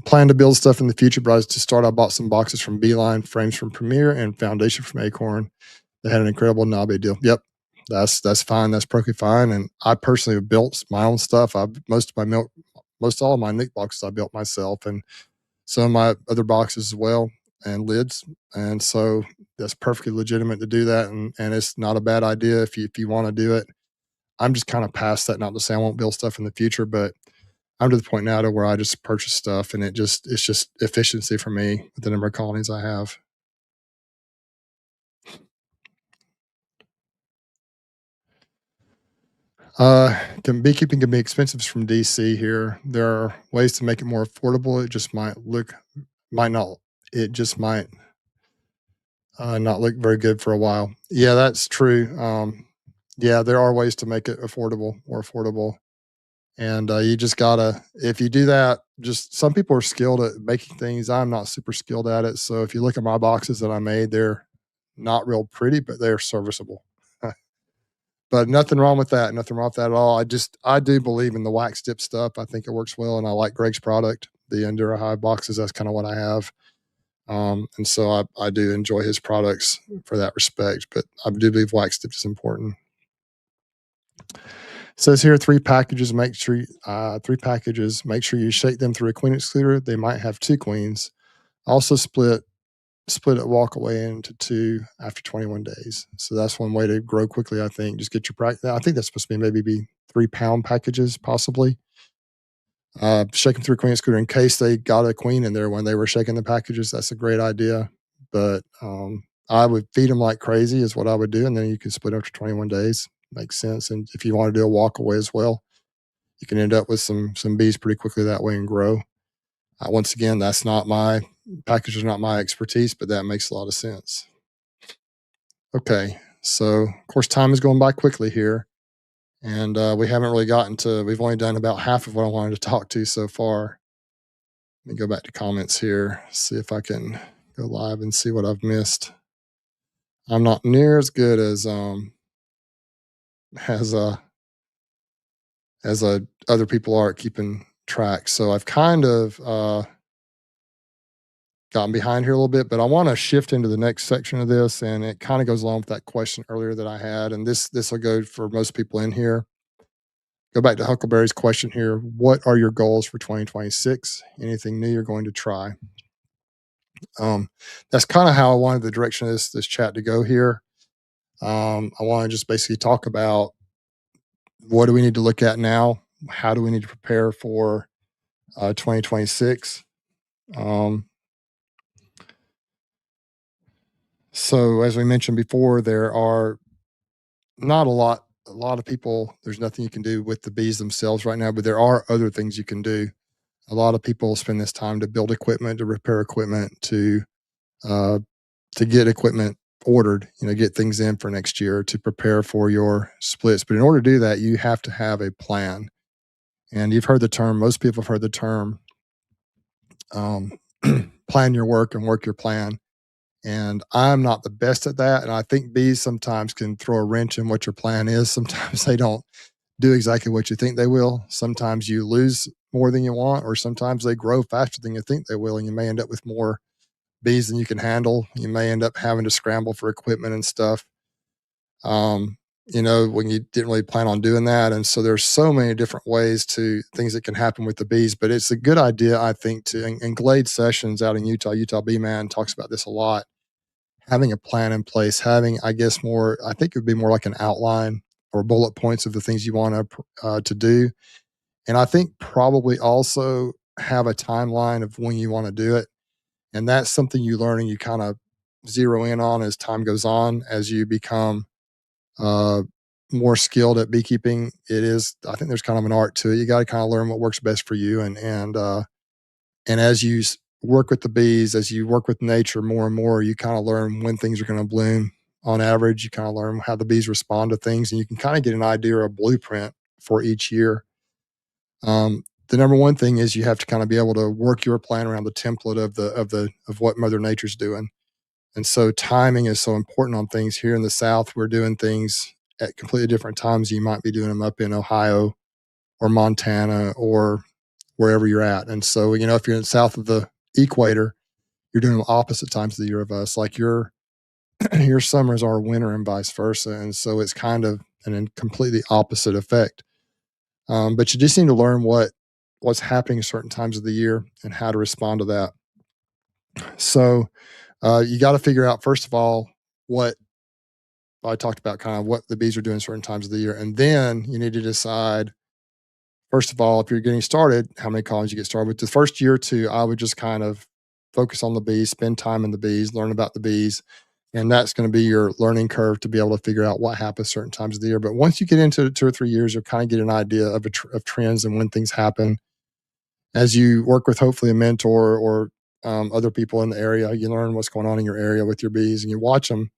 Plan to build stuff in the future, but to start, I bought some boxes from Beeline, frames from Premier, and foundation from Acorn. They had an incredible knobby deal. Yep, that's fine. That's perfectly fine. And I personally have built my own stuff. I most of my milk, most all of my Nick boxes I built myself, and some of my other boxes as well, and lids. And so that's perfectly legitimate to do that, and it's not a bad idea if you want to do it. I'm just kind of past that. Not to say I won't build stuff in the future, but I'm to the point now to where I just purchase stuff, and it's just efficiency for me with the number of colonies I have. Beekeeping can be expensive from DC here. There are ways to make it more affordable. It just might not, it just might not look very good for a while. Yeah, that's true. Yeah, there are ways to make it affordable, more affordable. And you just gotta, if you do that, just some people are skilled at making things. I'm not super skilled at it. So if you look at my boxes that I made, they're not real pretty, but they're serviceable. But nothing wrong with that. Nothing wrong with that at all. I do believe in the wax dip stuff. I think it works well, and I like Greg's product, the Endura Hive boxes. That's kind of what I have, and so I do enjoy his products for that respect. But I do believe wax dip is important. It says here three packages. Make sure 3 packages. Make sure you shake them through a queen excluder. They might have 2 queens. Also split it walk away into 2 after 21 days. So that's one way to grow quickly, I think. Just get your practice. I think that's supposed to be maybe be 3 pound packages, possibly. Shake them through a queen scooter in case they got a queen in there when they were shaking the packages. That's a great idea. But I would feed them like crazy, is what I would do. And then you can split after 21 days. Makes sense. And if you want to do a walk away as well, you can end up with some bees pretty quickly that way and grow. Once again, that's not my package, is not my expertise, but that makes a lot of sense. Okay, so of course, time is going by quickly here, and we haven't really gotten to. We've only done about half of what I wanted to talk to so far. Let me go back to comments here, see if I can go live and see what I've missed. I'm not near as good as other people are at keeping track, so I've kind of gotten behind here a little bit, but I want to shift into the next section of this, and it kind of goes along with that question earlier that I had, and this will go for most people in here. Go back to Huckleberry's question here. What are your goals for 2026? Anything new you're going to try? That's kind of how I wanted the direction of this chat to go here. I want to just basically talk about what do we need to look at now? How do we need to prepare for 2026? Um, so as we mentioned before, there are not a lot of people, there's nothing you can do with the bees themselves right now, but there are other things you can do. A lot of people spend this time to build equipment, to repair equipment, uh, to get equipment ordered, get things in for next year, to prepare for your splits. But in order to do that, you have to have a plan. And you've heard the term, most people have heard the term, um, plan your work and work your plan. And I'm not the best at that. And I think bees sometimes can throw a wrench in what your plan is. Sometimes they don't do exactly what you think they will. Sometimes you lose more than you want, or sometimes they grow faster than you think they will, and you may end up with more bees than you can handle. You may end up having to scramble for equipment and stuff. When you didn't really plan on doing that. And so there's so many different ways to things that can happen with the bees, but it's a good idea, I think, and Glade Sessions out in Utah Bee Man talks about this a lot. Having a plan in place, having, I guess, more, I think it would be more like an outline or bullet points of the things you want to do. And I think probably also have a timeline of when you want to do it. And that's something you learn and you kind of zero in on as time goes on, as you become uh, more skilled at beekeeping. I think there's kind of an art to it. You got to kind of learn what works best for you. And as you work with the bees, as you work with nature more and more, you kind of learn when things are going to bloom. On average, you kind of learn how the bees respond to things, and you can kind of get an idea or a blueprint for each year. The number one thing is you have to kind of be able to work your plan around the template of what Mother Nature's doing. And so timing is so important on things. Here in the South, we're doing things at completely different times. You might be doing them up in Ohio or Montana or wherever you're at. And so, if you're in south of the equator, you're doing opposite times of the year of us. Like your summers are winter and vice versa. And so it's kind of an completely opposite effect. But you just need to learn what's happening at certain times of the year and how to respond to that. So you got to figure out first of all what I talked about, kind of what the bees are doing certain times of the year, and then you need to decide first of all if you're getting started, how many colonies you get started with. The first year or two, I would just kind of focus on the bees, spend time in the bees, learn about the bees, and that's going to be your learning curve to be able to figure out what happens certain times of the year. But once you get into 2 or 3 years, you'll kind of get an idea of trends and when things happen. As you work with hopefully a mentor or other people in the area, you learn what's going on in your area with your bees, and you watch them.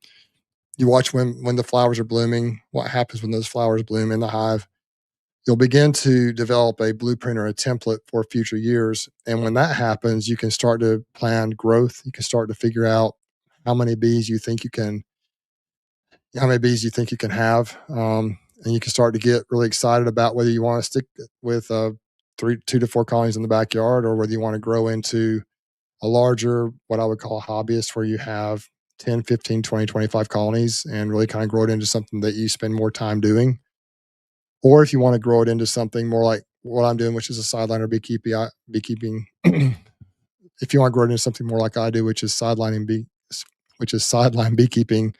You watch when the flowers are blooming, what happens when those flowers bloom in the hive. You'll begin to develop a blueprint or a template for future years. And when that happens, you can start to plan growth. You can start to figure out how many bees you think you can, how many bees you think you can have. And you can start to get really excited about whether you want to stick with 2 to 4 colonies in the backyard, or whether you want to grow into a larger, what I would call a hobbyist, where you have 10, 15, 20, 25 colonies and really kind of grow it into something that you spend more time doing. Or if you want to grow it into something more like what I'm doing, which is a sideliner beekeeping. If you want to grow it into something more like I do, which is sideline beekeeping,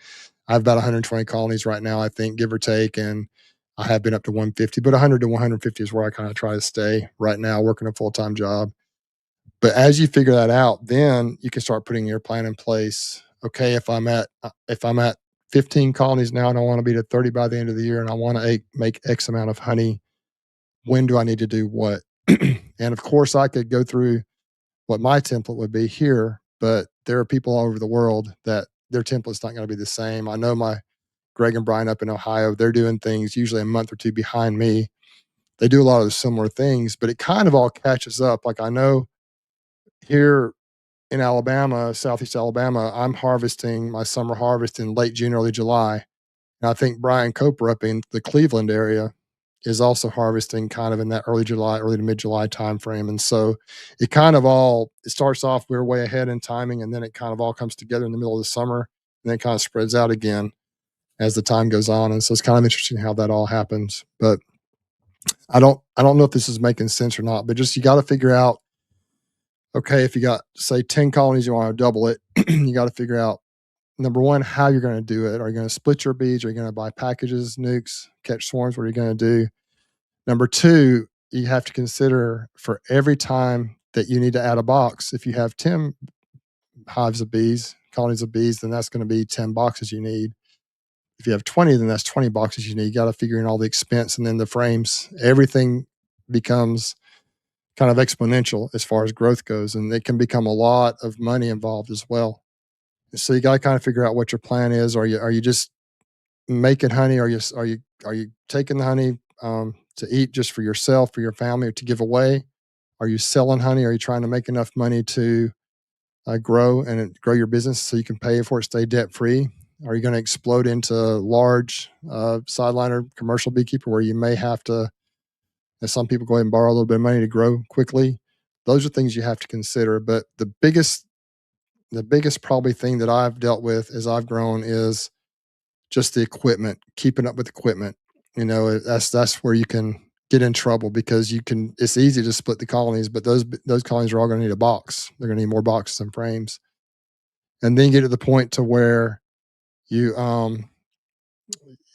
I have about 120 colonies right now, I think, give or take, and I have been up to 150, but 100 to 150 is where I kind of try to stay right now, working a full time job. But as you figure that out, then you can start putting your plan in place. Okay, if I'm at 15 colonies now and I want to be to 30 by the end of the year and I want to make X amount of honey, when do I need to do what? And of course, I could go through what my template would be here, but there are people all over the world that their template's not going to be the same. I know my Greg and Brian up in Ohio, they're doing things usually a month or two behind me. They do a lot of similar things, but it kind of all catches up. Like I know here in Alabama, Southeast Alabama, I'm harvesting my summer harvest in late June, early July. And I think Brian Coper up in the Cleveland area is also harvesting kind of in that early July, early to mid July timeframe. And so it starts off, we're way ahead in timing, and then it kind of all comes together in the middle of the summer, and then it kind of spreads out again as the time goes on. And so it's kind of interesting how that all happens. But I don't know if this is making sense or not, but just you got to figure out, okay, if you got say 10 colonies, you want to double it, you got to figure out number one, how you're going to do it. Are you going to split your bees? Are you going to buy packages, nukes, catch swarms? What are you going to do? Number two, you have to consider for every time that you need to add a box, if you have 10 hives of bees, colonies of bees, then that's going to be 10 boxes you need. If you have 20, then that's 20 boxes you need. You got to figure in all the expense and then the frames. Everything becomes kind of exponential as far as growth goes, and it can become a lot of money involved as well. So you got to kind of figure out what your plan is. Are you just making honey? Are you taking the honey to eat just for yourself, for your family, or to give away? Are you selling honey? Are you trying to make enough money to grow your business so you can pay for it, stay debt free? Are you going to explode into large sideliner commercial beekeeper where you may have to, as some people, go ahead and borrow a little bit of money to grow quickly? Those are things you have to consider. But the biggest probably thing that I've dealt with as I've grown is just the equipment, keeping up with equipment. That's where you can get in trouble, because it's easy to split the colonies, but those colonies are all going to need a box. They're going to need more boxes and frames. And then get to the point to where you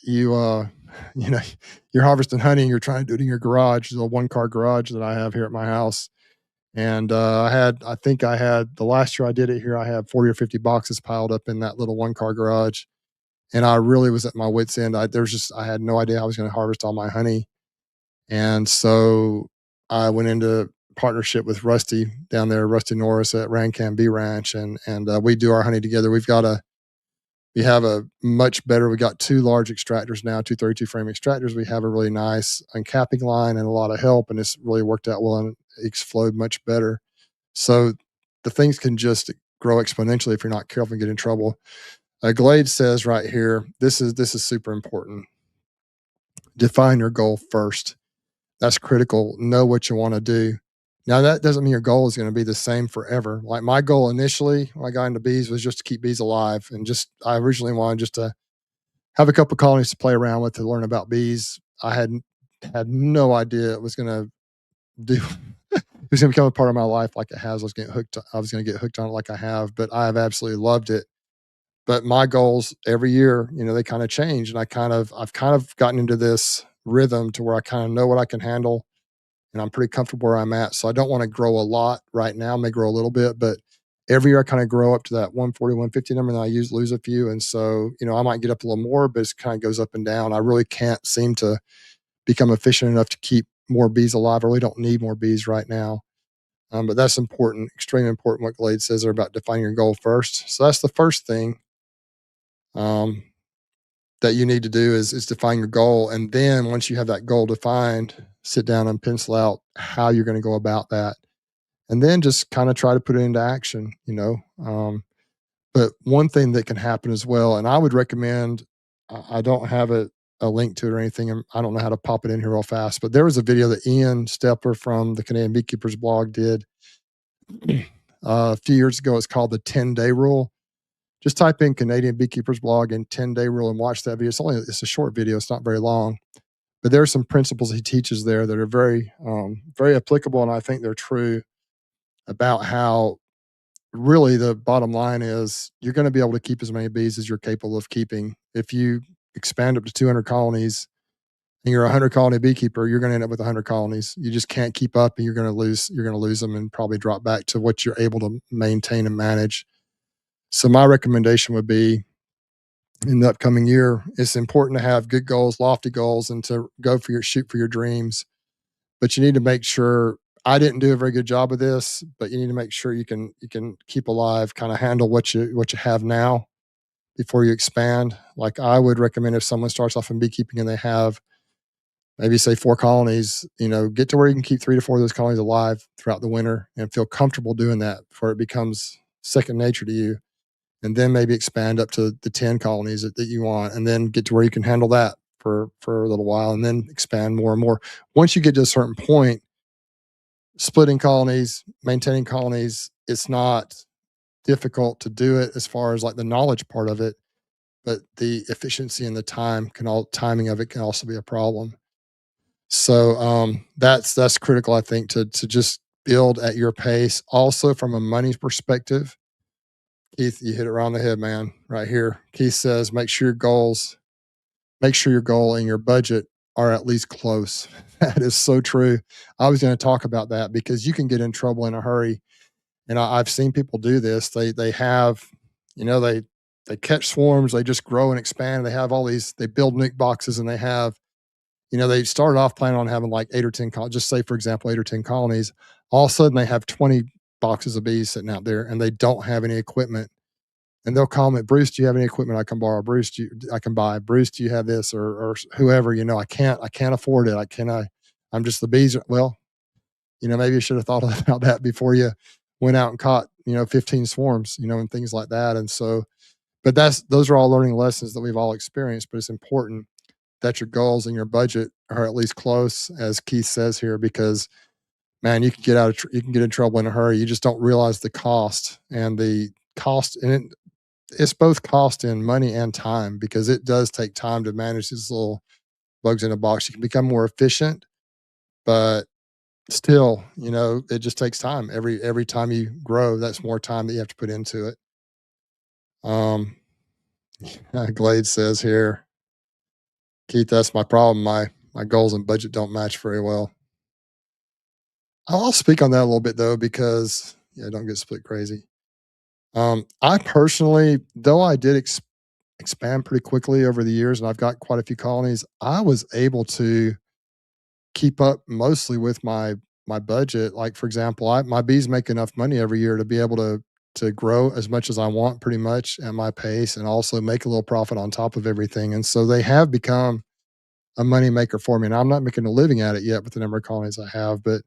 you you know you're harvesting honey and you're trying to do it in your garage. There's a 1-car garage that I have here at my house. And I think I had the last year I did it here, I had 40 or 50 boxes piled up in that little 1-car garage. And I really was at my wit's end. I had no idea I was going to harvest all my honey. And so I went into partnership with Rusty down there, Rusty Norris at Rancam Bee Ranch. And we do our honey together. We got 2 large extractors now, 232 frame extractors. We have a really nice uncapping line and a lot of help, and it's really worked out well, and it's flowed much better. So the things can just grow exponentially if you're not careful and get in trouble. Glade says right here, this is super important. Define your goal first. That's critical. Know what you want to do. Now that doesn't mean your goal is going to be the same forever. Like my goal initially when I got into bees was just to keep bees alive, and just I originally wanted just to have a couple colonies to play around with to learn about bees. I had no idea it was going to do. It was going to become a part of my life like it has. I was going to get hooked on it like I have, but I have absolutely loved it. But my goals every year, they kind of change, and I've kind of gotten into this rhythm to where I kind of know what I can handle, and I'm pretty comfortable where I'm at. So I don't want to grow a lot right now. I may grow a little bit, but every year I kind of grow up to that 140, 150 number, and then lose a few. And so, I might get up a little more, but it kind of goes up and down. I really can't seem to become efficient enough to keep more bees alive. I really don't need more bees right now. But that's important, extremely important what Glade says there about defining your goal first. So that's the first thing um, that you need to do is define your goal. And then once you have that goal defined, sit down and pencil out how you're going to go about that. And then just kind of try to put it into action. But one thing that can happen as well, and I would recommend, I don't have a link to it or anything. And I don't know how to pop it in here real fast, but there was a video that Ian Stepler from the Canadian Beekeepers blog did a few years ago. It's called the 10-day rule. Just type in Canadian Beekeepers blog and 10-day rule and watch that video. It's a short video. It's not very long, but there are some principles he teaches there that are very applicable. And I think they're true about how really the bottom line is you're going to be able to keep as many bees as you're capable of keeping. If you expand up to 200 colonies and you're a 100 colony beekeeper, you're going to end up with 100 colonies. You just can't keep up, and you're going to lose them and probably drop back to what you're able to maintain and manage. So my recommendation would be in the upcoming year, it's important to have good goals, lofty goals, and to shoot for your dreams. But you need to make sure, I didn't do a very good job of this, but you need to make sure you can keep alive, kind of handle what you have now before you expand. Like I would recommend if someone starts off in beekeeping and they have maybe say 4 colonies, get to where you can keep 3 to 4 of those colonies alive throughout the winter and feel comfortable doing that before it becomes second nature to you. And then maybe expand up to the 10 colonies that you want, and then get to where you can handle that for a little while, and then expand more and more. Once you get to a certain point, splitting colonies, maintaining colonies, it's not difficult to do it as far as like the knowledge part of it, but the efficiency and the timing of it can also be a problem. So that's critical, I think, to just build at your pace. Also, from a money perspective, Keith, you hit it right on the head, man. Right here, Keith says, make sure your goal and your budget are at least close. That is so true. I was going to talk about that because you can get in trouble in a hurry, and I've seen people do this. They have, they catch swarms, they just grow and expand. They have all these, they build nuke boxes, and they have, they started off planning on having like 8 or 10, just say for example 8 or 10 colonies. All of a sudden they have 20 boxes of bees sitting out there, and they don't have any equipment. And they'll call me, Bruce, do you have any equipment I can borrow? Bruce, I can buy? Bruce, do you have this? Or whoever, I can't afford it. I'm just the bees. Well, maybe you should have thought about that before you went out and caught, 15 swarms, and things like that. And so, but those are all learning lessons that we've all experienced, but it's important that your goals and your budget are at least close, as Keith says here, because man, you can get in trouble in a hurry. You just don't realize the cost, and the cost, and it's both cost in money and time, because it does take time to manage these little bugs in a box. You can become more efficient, but still, it just takes time. Every time you grow, that's more time that you have to put into it. Glade says here, Keith, that's my problem. My goals and budget don't match very well. I'll speak on that a little bit though, because don't get split crazy. I personally, though I did expand pretty quickly over the years, and I've got quite a few colonies, I was able to keep up mostly with my budget. Like for example, my bees make enough money every year to be able to grow as much as I want, pretty much at my pace, and also make a little profit on top of everything. And so they have become a money maker for me. And I'm not making a living at it yet with the number of colonies I have, but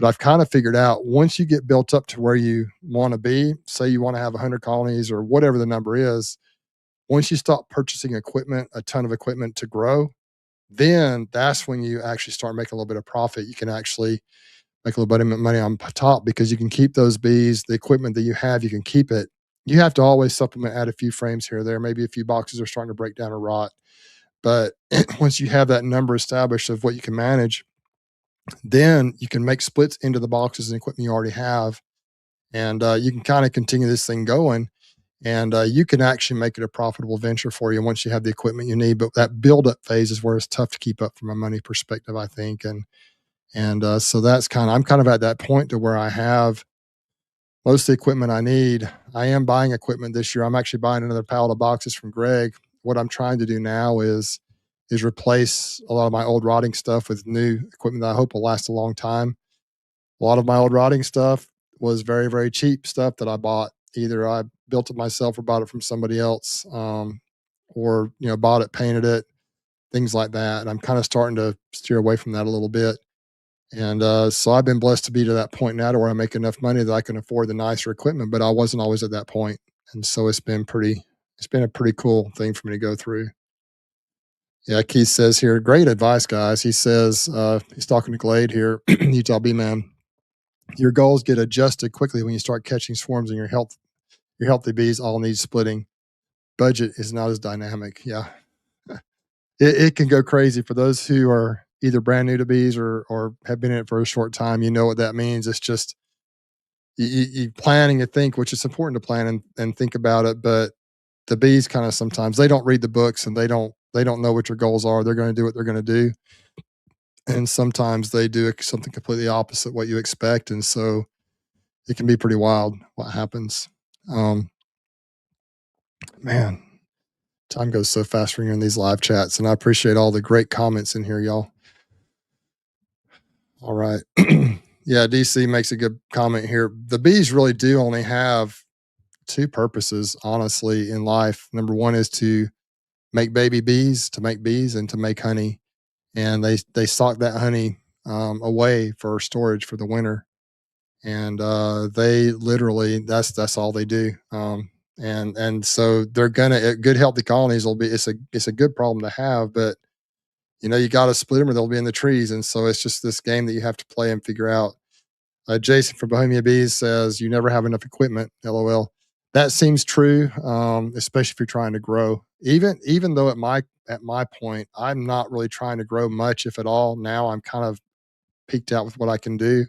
I've kind of figured out, once you get built up to where you want to be, say you want to have 100 colonies or whatever the number is, once you stop purchasing equipment, a ton of equipment to grow, then that's when you actually start making a little bit of profit. You can actually make a little bit of money on top because you can keep those bees, the equipment that you have, you can keep it. You have to always supplement, add a few frames here or there. Maybe a few boxes are starting to break down or rot. But once you have that number established of what you can manage, then you can make splits into the boxes and equipment you already have. And you can kind of continue this thing going. And you can actually make it a profitable venture for you once you have the equipment you need. But that build up phase is where it's tough to keep up from a money perspective, I think. And so that's kind of, I'm kind of at that point to where I have most of the equipment I need. I am buying equipment this year. I'm actually buying another pallet of boxes from Greg. What I'm trying to do now is replace a lot of my old rotting stuff with new equipment that I hope will last a long time. A lot of my old rotting stuff was very, very cheap stuff that I bought. Either I built it myself or bought it from somebody else, or bought it, painted it, things like that. And I'm kind of starting to steer away from that a little bit. And so I've been blessed to be to that point now to where I make enough money that I can afford the nicer equipment, but I wasn't always at that point. And so it's been a pretty cool thing for me to go through. Yeah, Keith says here, great advice, guys. He says, he's talking to Glade here, Utah B man. Your goals get adjusted quickly when you start catching swarms and your healthy bees all need splitting. Budget is not as dynamic. Yeah. It can go crazy for those who are either brand new to bees or have been in it for a short time. You know what that means. It's just you plan and you think, which is important to plan and think about it. But the bees kind of sometimes they don't read the books and they don't know what your goals are. They're going to do what they're going to do. And sometimes they do something completely opposite what you expect. And so it can be pretty wild what happens. Um, Man, time goes so fast when you're in these live chats, and I appreciate all the great comments in here, y'all. All right. Yeah, DC makes a good comment here. The bees really do only have two purposes, honestly, in life. Number one is to make baby bees, to make bees, and to make honey. And they sock that honey away for storage for the winter. And they literally that's all they do. And so they're gonna good healthy colonies will be it's a good problem to have, but you got to split them or they'll be in the trees. And so it's just this game that you have to play and figure out. Jason from Bohemia Bees says you never have enough equipment. LOL. That seems true, especially if you're trying to grow. Even though at my point, I'm not really trying to grow much, if at all. Now I'm kind of peaked out with what I can do,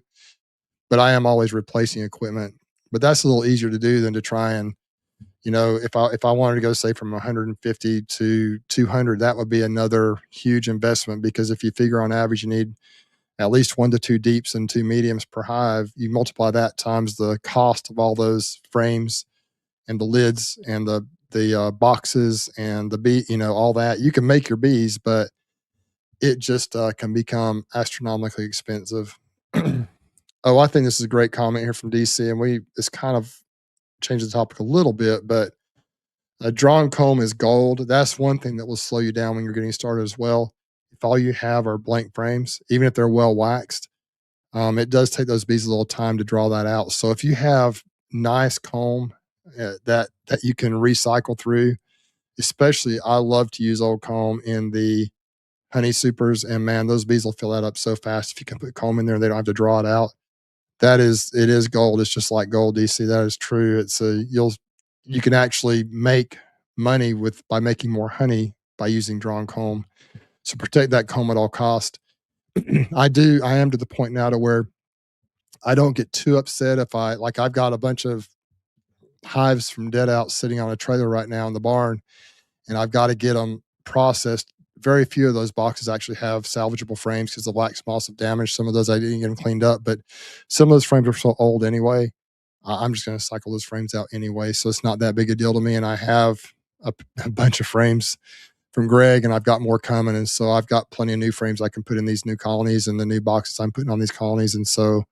but I am always replacing equipment. But that's a little easier to do than to try and if I wanted to go say from 150 to 200, that would be another huge investment because if you figure on average you need at least 1 to 2 deeps and 2 mediums per hive, you multiply that times the cost of all those frames and the lids and the boxes and the bee, all that. You can make your bees, but it just can become astronomically expensive. Oh, I think this is a great comment here from DC, and it's kind of changed the topic a little bit, but a drawn comb is gold. That's one thing that will slow you down when you're getting started as well. If all you have are blank frames, even if they're well waxed, it does take those bees a little time to draw that out. So if you have nice comb that you can recycle through, especially I love to use old comb in the honey supers, and man, those bees will fill that up so fast. If you can put comb in there, they don't have to draw it out. It is gold. It's just like gold, DC. That is true. You can actually make money by making more honey by using drawn comb. So protect that comb at all cost. I am to the point now to where I don't get too upset if I've got a bunch of hives from dead out sitting on a trailer right now in the barn, and I've got to get them processed. Very few of those boxes actually have salvageable frames because the wax moths have damaged some of those. I didn't get them cleaned up, but some of those frames are so old anyway. I'm just going to cycle those frames out anyway, so it's not that big a deal to me. And I have a bunch of frames from Greg, and I've got more coming, and so I've got plenty of new frames I can put in these new colonies and the new boxes I'm putting on these colonies. And so,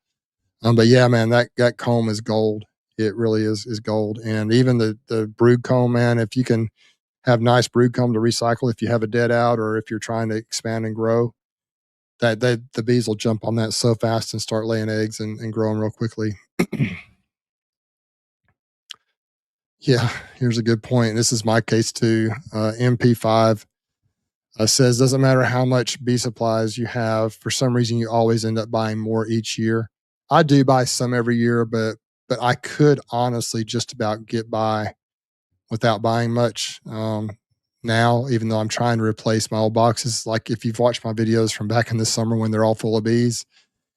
but yeah, man, that comb is gold. It really is gold. And even the brood comb, man, if you can have nice brood comb to recycle, if you have a dead out or if you're trying to expand and grow, the bees will jump on that so fast and start laying eggs and growing real quickly. Yeah, here's a good point. This is my case too. MP5 says doesn't matter how much bee supplies you have. For some reason, you always end up buying more each year. I do buy some every year, but I could honestly just about get by without buying much. Now, even though I'm trying to replace my old boxes, like if you've watched my videos from back in the summer when they're all full of bees,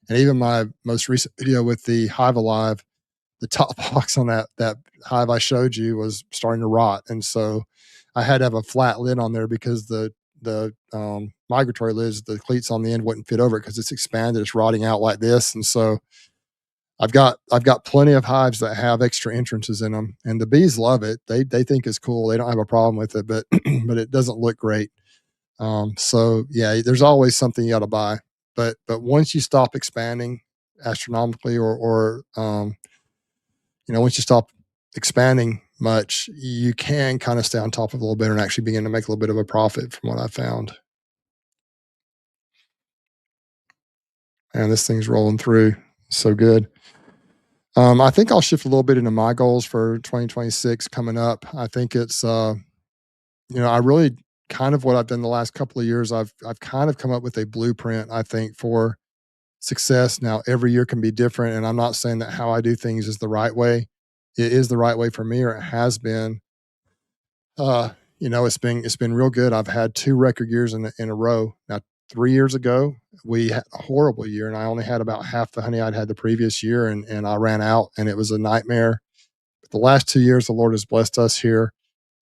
and even my most recent video with the Hive Alive, the top box on that hive I showed you was starting to rot, and so I had to have a flat lid on there because the migratory lids, the cleats on the end wouldn't fit over it because it's expanded, it's rotting out like this, and so I've got plenty of hives that have extra entrances in them, and the bees love it. They think it's cool. They don't have a problem with it, but but it doesn't look great. So yeah, there's always something you got to buy. But once you stop expanding astronomically, or once you stop expanding much, you can kind of stay on top of it a little bit and actually begin to make a little bit of a profit from what I found. And this thing's rolling through so good. I think I'll shift a little bit into my goals for 2026 coming up. I think it's I really kind of what I've done the last couple of years. I've kind of come up with a blueprint, I think, for success. Now every year can be different, and I'm not saying that how I do things is the right way. It is the right way for me, or it has been. Uh, it's been real good. I've had 2 record years in a row. Now 3 years ago, we had a horrible year, and I only had about half the honey I'd had the previous year, and I ran out, and it was a nightmare. But the last 2 years, the Lord has blessed us here,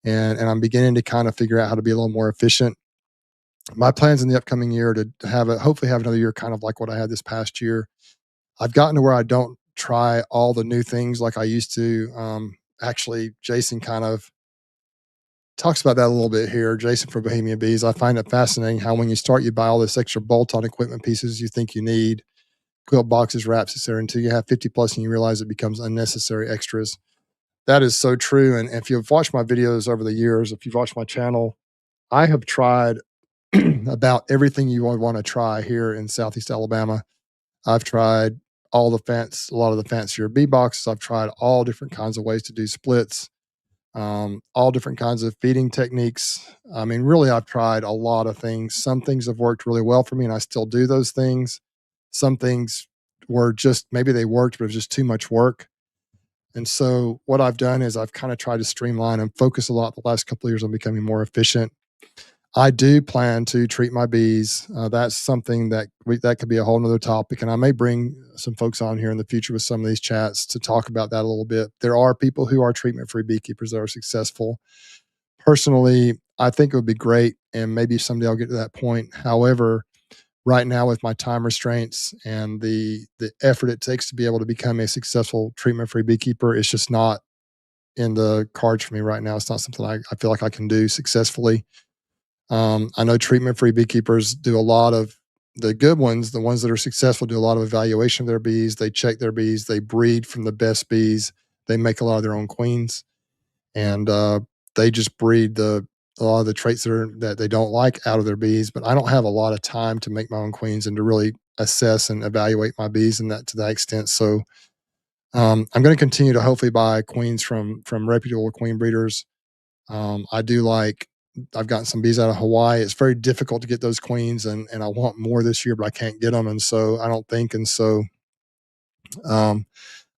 and I'm beginning to kind of figure out how to be a little more efficient. My plans in the upcoming year to have it, hopefully have another year kind of like what I had this past year. I've gotten to where I don't try all the new things like I used to. Actually, Jason kind of talks about that a little bit here. Jason from Bohemian Bees. I find it fascinating how when you start, you buy all this extra bolt-on equipment pieces you think you need, quilt boxes, wraps, etc., until you have 50 plus and you realize it becomes unnecessary extras. That is so true. And if you've watched my videos over the years, if you've watched my channel, I have tried about everything you would want to try here in Southeast Alabama. I've tried a lot of the fancier bee boxes. I've tried all different kinds of ways to do splits, all different kinds of feeding techniques. I mean, really, I've tried a lot of things. Some things have worked really well for me, and I still do those things. Some things were just maybe they worked, but it was just too much work. And so, what I've done is I've kind of tried to streamline and focus a lot the last couple of years on becoming more efficient. I do plan to treat my bees. That's something that could be a whole nother topic, and I may bring some folks on here in the future with some of these chats to talk about that a little bit. There are people who are treatment-free beekeepers that are successful. Personally, I think it would be great, and maybe someday I'll get to that point. However, right now with my time restraints and the effort it takes to be able to become a successful treatment-free beekeeper, it's just not in the cards for me right now. It's not something I feel like I can do successfully. I know treatment-free beekeepers do a lot of the good ones, the ones that are successful, do a lot of evaluation of their bees. They check their bees. They breed from the best bees. They make a lot of their own queens, and they just breed a lot of the traits that they don't like out of their bees. But I don't have a lot of time to make my own queens and to really assess and evaluate my bees in that to that extent. So I'm going to continue to hopefully buy queens from reputable queen breeders. I do like I've gotten some bees out of Hawaii. It's very difficult to get those queens, and I want more this year, but I can't get them, and so I don't think. And so um,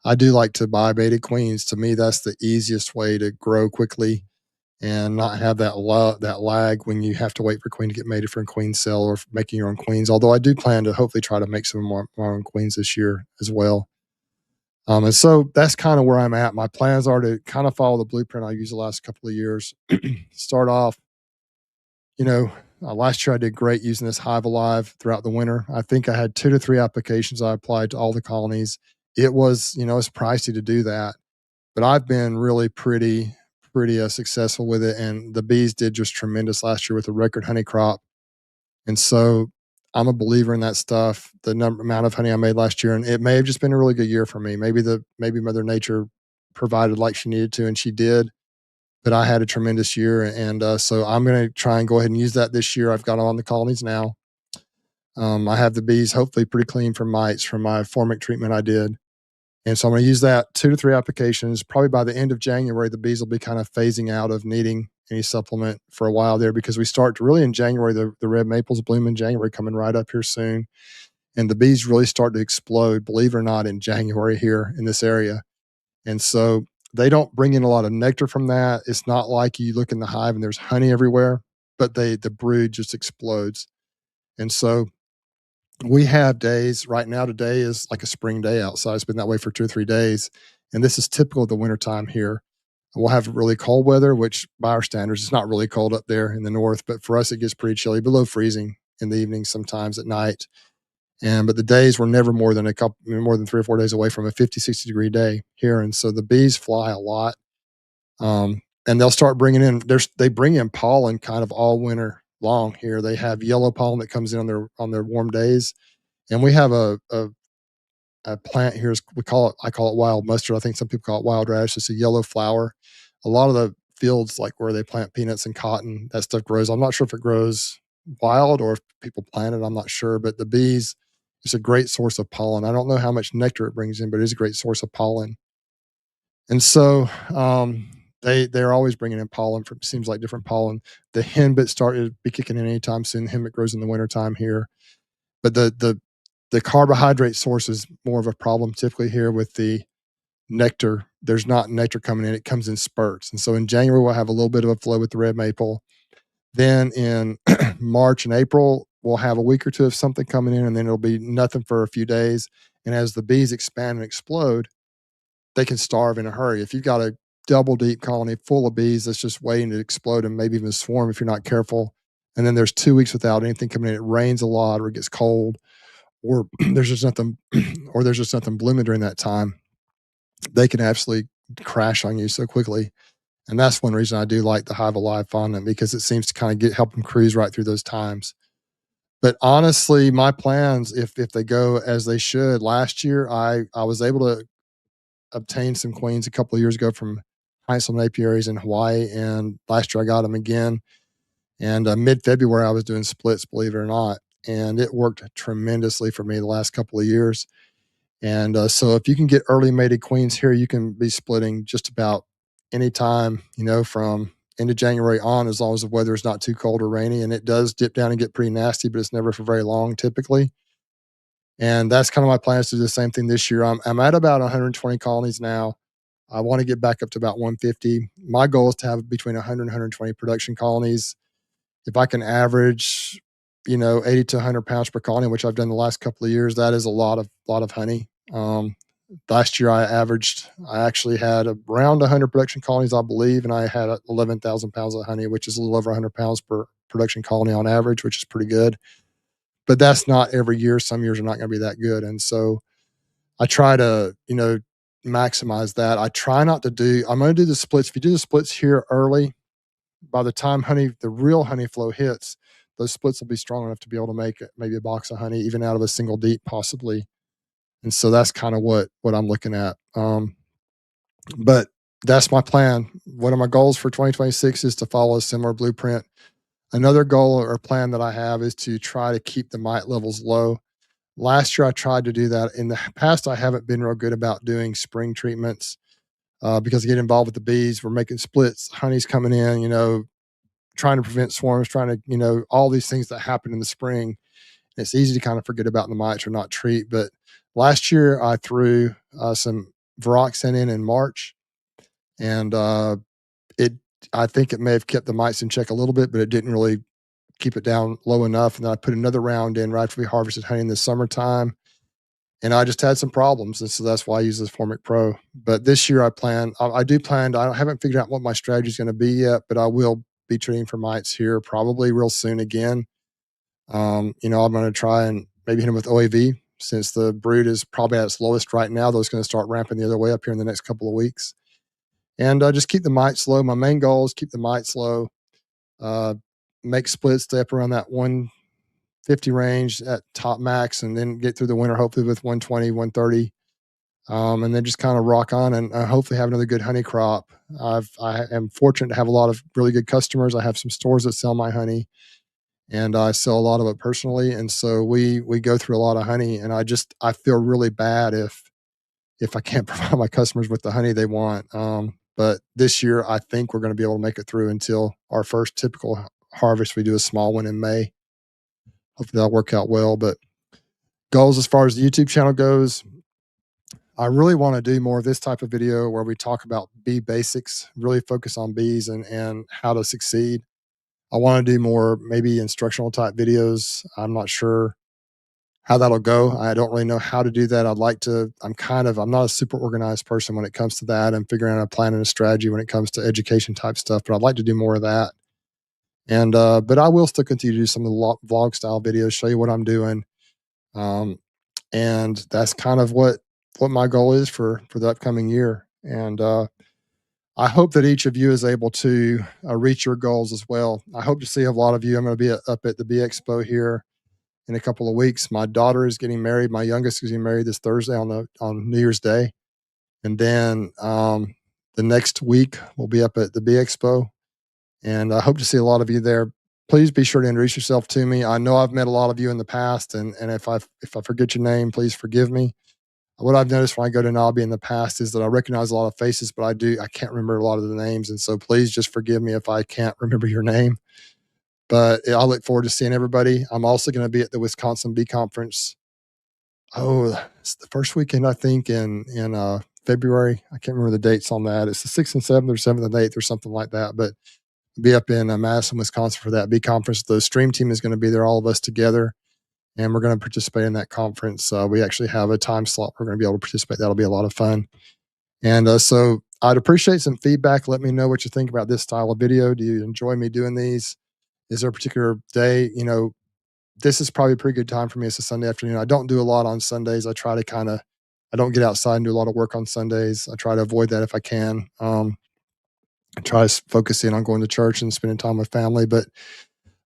I do like to buy baited queens. To me, that's the easiest way to grow quickly and not have that lag when you have to wait for queen to get mated for a queen cell or making your own queens. Although I do plan to hopefully try to make some more my own queens this year as well. And so that's kind of where I'm at. My plans are to kind of follow the blueprint I used the last couple of years. Start off, you know, last year I did great using this Hive Alive throughout the winter. I think I had 2 to 3 applications I applied to all the colonies. It was, it's pricey to do that, but I've been really pretty successful with it. And the bees did just tremendous last year with a record honey crop. And so I'm a believer in that stuff. The amount of honey I made last year, and it may have just been a really good year for me. Maybe Mother Nature provided like she needed to, and she did. But I had a tremendous year, and so I'm going to try and go ahead and use that this year. I've got on the colonies now. I have the bees hopefully pretty clean from mites from my formic treatment I did, and so I'm going to use that 2 to 3 applications. Probably by the end of January, the bees will be kind of phasing out of needing any supplement for a while there because we start to really in January. The red maples bloom in January, coming right up here soon. and the bees really start to explode, believe it or not, in January here in this area. And so they don't bring in a lot of nectar from that. It's not like you look in the hive and there's honey everywhere, but the brood just explodes. And so we have days right now. Today is like a spring day outside. It's been that way for 2 or 3 days. And this is typical of the wintertime here. We'll have really cold weather, which by our standards, it's not really cold up there in the north, but for us, it gets pretty chilly, below freezing in the evening, sometimes at night. And but the days were never more than 3 or 4 days away from a 50, 60-degree day here. And so the bees fly a lot. And they'll start bringing in, they bring in pollen kind of all winter long here. They have yellow pollen that comes in on their warm days. And we have a plant here. I call it wild mustard. I think some people call it wild radish. It's a yellow flower. A lot of the fields, like where they plant peanuts and cotton, that stuff grows. I'm not sure if it grows wild or if people plant it. I'm not sure. But the bees, it's a great source of pollen. I don't know how much nectar it brings in, but it is a great source of pollen. And so they're always bringing in pollen from, seems like, different pollen. The henbit started to be kicking in anytime soon. Henbit grows in the wintertime here. But the carbohydrate source is more of a problem typically here with the nectar. There's not nectar coming in, it comes in spurts. And so in January, we'll have a little bit of a flow with the red maple. Then in March and April, we'll have a week or two of something coming in, and then it'll be nothing for a few days. And as the bees expand and explode, they can starve in a hurry. If you've got a double deep colony full of bees that's just waiting to explode and maybe even swarm if you're not careful, and then there's 2 weeks without anything coming in, it rains a lot or it gets cold, or there's just nothing or there's just nothing blooming during that time, they can absolutely crash on you so quickly. And that's one reason I do like the Hive Alive fondant, because it seems to kind of help them cruise right through those times. But honestly, my plans, if they go as they should, last year I was able to obtain some queens a couple of years ago from Heinzel apiaries in Hawaii, and last year I got them again. And mid February I was doing splits, believe it or not, and it worked tremendously for me the last couple of years. And so if you can get early mated queens here, you can be splitting just about any time, from end of January on, as long as the weather is not too cold or rainy. And it does dip down and get pretty nasty, but it's never for very long typically. And that's kind of my plans to do the same thing this year. I'm at about 120 colonies now. I want to get back up to about 150. My goal is to have between 100 and 120 production colonies. If I can average, 80 to 100 pounds per colony, which I've done the last couple of years, that is a lot of honey. Last year I actually had around 100 production colonies, I believe, and I had 11,000 pounds of honey, which is a little over 100 pounds per production colony on average, which is pretty good. But that's not every year. Some years are not going to be that good. And so I try to, maximize that. I try not to I'm going to do the splits. If you do the splits here early, by the time the real honey flow hits, those splits will be strong enough to be able to make maybe a box of honey, even out of a single deep, possibly. And so that's kind of what I'm looking at. But that's my plan. One of my goals for 2026 is to follow a similar blueprint. Another goal or plan that I have is to try to keep the mite levels low. Last year, I tried to do that. In the past, I haven't been real good about doing spring treatments because I get involved with the bees. We're making splits, honey's coming in, trying to prevent swarms, trying to, all these things that happen in the spring. It's easy to kind of forget about the mites or not treat. But last year, I threw some Viroxin in March, and it I think it may have kept the mites in check a little bit, but it didn't really keep it down low enough. And then I put another round in right after we harvested honey in the summertime, and I just had some problems, and so that's why I use this Formic Pro. But this year I do plan. I haven't figured out what my strategy is going to be yet, but I will be treating for mites here probably real soon again. I'm going to try and maybe hit them with OAV, since the brood is probably at its lowest right now. Those going to start ramping the other way up here in the next couple of weeks, and just keep the mites low. My main goal is keep the mites low. Uh, make splits, stay up around that 150 range at top max, and then get through the winter hopefully with 120, 130, and then just kind of rock on and hopefully have another good honey crop. I am fortunate to have a lot of really good customers. I have some stores that sell my honey, and I sell a lot of it personally, and so we go through a lot of honey, and I feel really bad if I can't provide my customers with the honey they want. But this year, I think we're going to be able to make it through until our first typical harvest. We do a small one in May. Hopefully that'll work out well. But Goals as far as the YouTube channel goes, I really want to do more of this type of video where we talk about bee basics, really focus on bees and how to succeed. I want to do more maybe instructional type videos. I'm not sure how that'll go. I don't really know how to do that. I'd like to, I'm not a super organized person when it comes to that and figuring out a plan and a strategy when it comes to education type stuff, but I'd like to do more of that. And, but I will still continue to do some of the vlog style videos, show you what I'm doing. Um, and that's kind of what my goal is for the upcoming year. And, I hope that each of you is able to reach your goals as well. I hope to see a lot of you. I'm going to be up at the Bee Expo here in a couple of weeks. My daughter is getting married. My youngest is getting married this Thursday on New Year's Day, and then the next week we'll be up at the Bee Expo, and I hope to see a lot of you there. Please be sure to introduce yourself to me. I know I've met a lot of you in the past, and if I forget your name, please forgive me. What I've noticed when I go to Nobby in the past is that I recognize a lot of faces, but I can't remember a lot of the names, and so please just forgive me if I can't remember your name. But I look forward to seeing everybody. I'm also going to be at the Wisconsin Bee Conference. Oh, it's the first weekend I think in February. I can't remember the dates on that. It's the 6th and 7th or 7th and 8th or something like that. But be up in Madison, Wisconsin for that bee conference. The stream team is going to be there, all of us together, and we're going to participate in that conference. We actually have a time slot. We're going to be able to participate. That'll be a lot of fun. And so I'd appreciate some feedback. Let me know what you think about this style of video. Do you enjoy me doing these? Is there a particular day? This is probably a pretty good time for me. It's a Sunday afternoon. I don't do a lot on Sundays. I don't get outside and do a lot of work on Sundays. I try to avoid that if I can. I try to focus in on going to church and spending time with family. But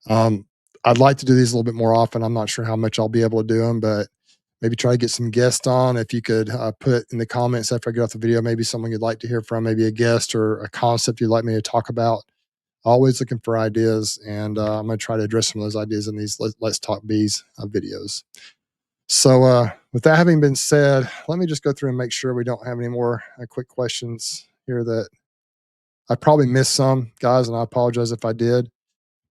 um, I'd like to do these a little bit more often. I'm not sure how much I'll be able to do them, but maybe try to get some guests on. If you could put in the comments after I get off the video, maybe someone you'd like to hear from, maybe a guest or a concept you'd like me to talk about. Always looking for ideas, and I'm going to try to address some of those ideas in these Let's Talk Bees videos. So, with that having been said, let me just go through and make sure we don't have any more quick questions here that I probably missed some, guys, and I apologize if I did.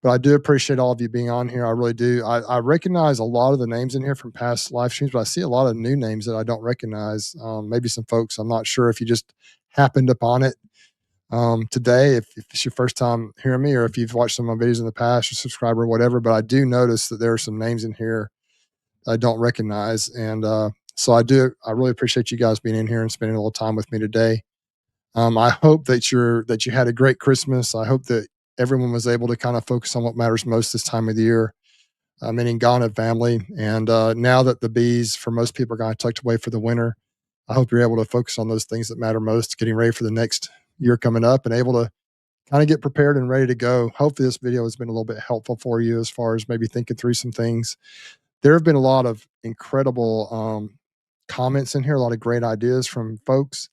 But I do appreciate all of you being on here. I really do. I recognize a lot of the names in here from past live streams, but I see a lot of new names that I don't recognize. Maybe some folks, I'm not sure if you just happened upon it today, if it's your first time hearing me, or if you've watched some of my videos in the past, or subscriber or whatever. But I do notice that there are some names in here I don't recognize. And so I really appreciate you guys being in here and spending a little time with me today. I hope that you had a great Christmas. I hope that everyone was able to kind of focus on what matters most this time of the year, meaning God and family. And now that the bees, for most people, are kind of tucked away for the winter, I hope you're able to focus on those things that matter most, getting ready for the next year coming up and able to kind of get prepared and ready to go. Hopefully this video has been a little bit helpful for you as far as maybe thinking through some things. There have been a lot of incredible comments in here, a lot of great ideas from folks.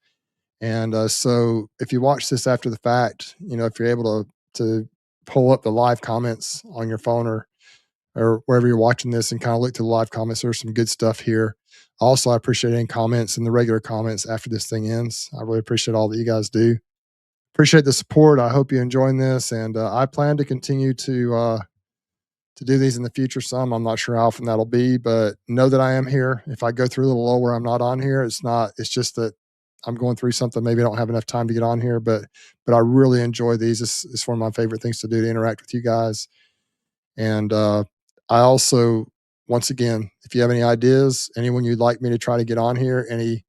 And so if you watch this after the fact, if you're able to pull up the live comments on your phone or wherever you're watching this and kind of look to the live comments, there's some good stuff here. Also, I appreciate any comments and the regular comments after this thing ends. I really appreciate all that you guys do. Appreciate the support. I hope you're enjoying this, and I plan to continue to do these in the future. Some I'm not sure how often that'll be, but know that I am here. If I go through a little low where I'm not on here, it's not. It's just that I'm going through something. Maybe I don't have enough time to get on here, but I really enjoy these. It's one of my favorite things to do, to interact with you guys. And I also, once again, if you have any ideas, anyone you'd like me to try to get on here, any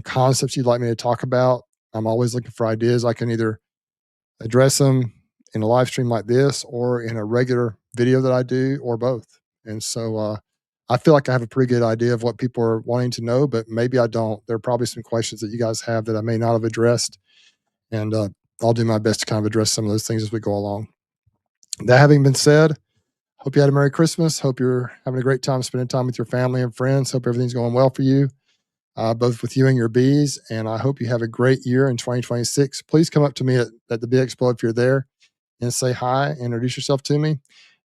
concepts you'd like me to talk about, I'm always looking for ideas. I can either address them in a live stream like this or in a regular video that I do, or both. And so I feel like I have a pretty good idea of what people are wanting to know, but maybe I don't. There are probably some questions that you guys have that I may not have addressed. And I'll do my best to kind of address some of those things as we go along. That having been said, hope you had a Merry Christmas. Hope you're having a great time spending time with your family and friends. Hope everything's going well for you, both with you and your bees. And I hope you have a great year in 2026. Please come up to me at the Bee Expo if you're there and say hi, introduce yourself to me.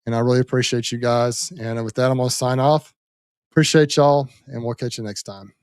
And I really appreciate you guys. And with that, I'm going to sign off. Appreciate y'all, and we'll catch you next time.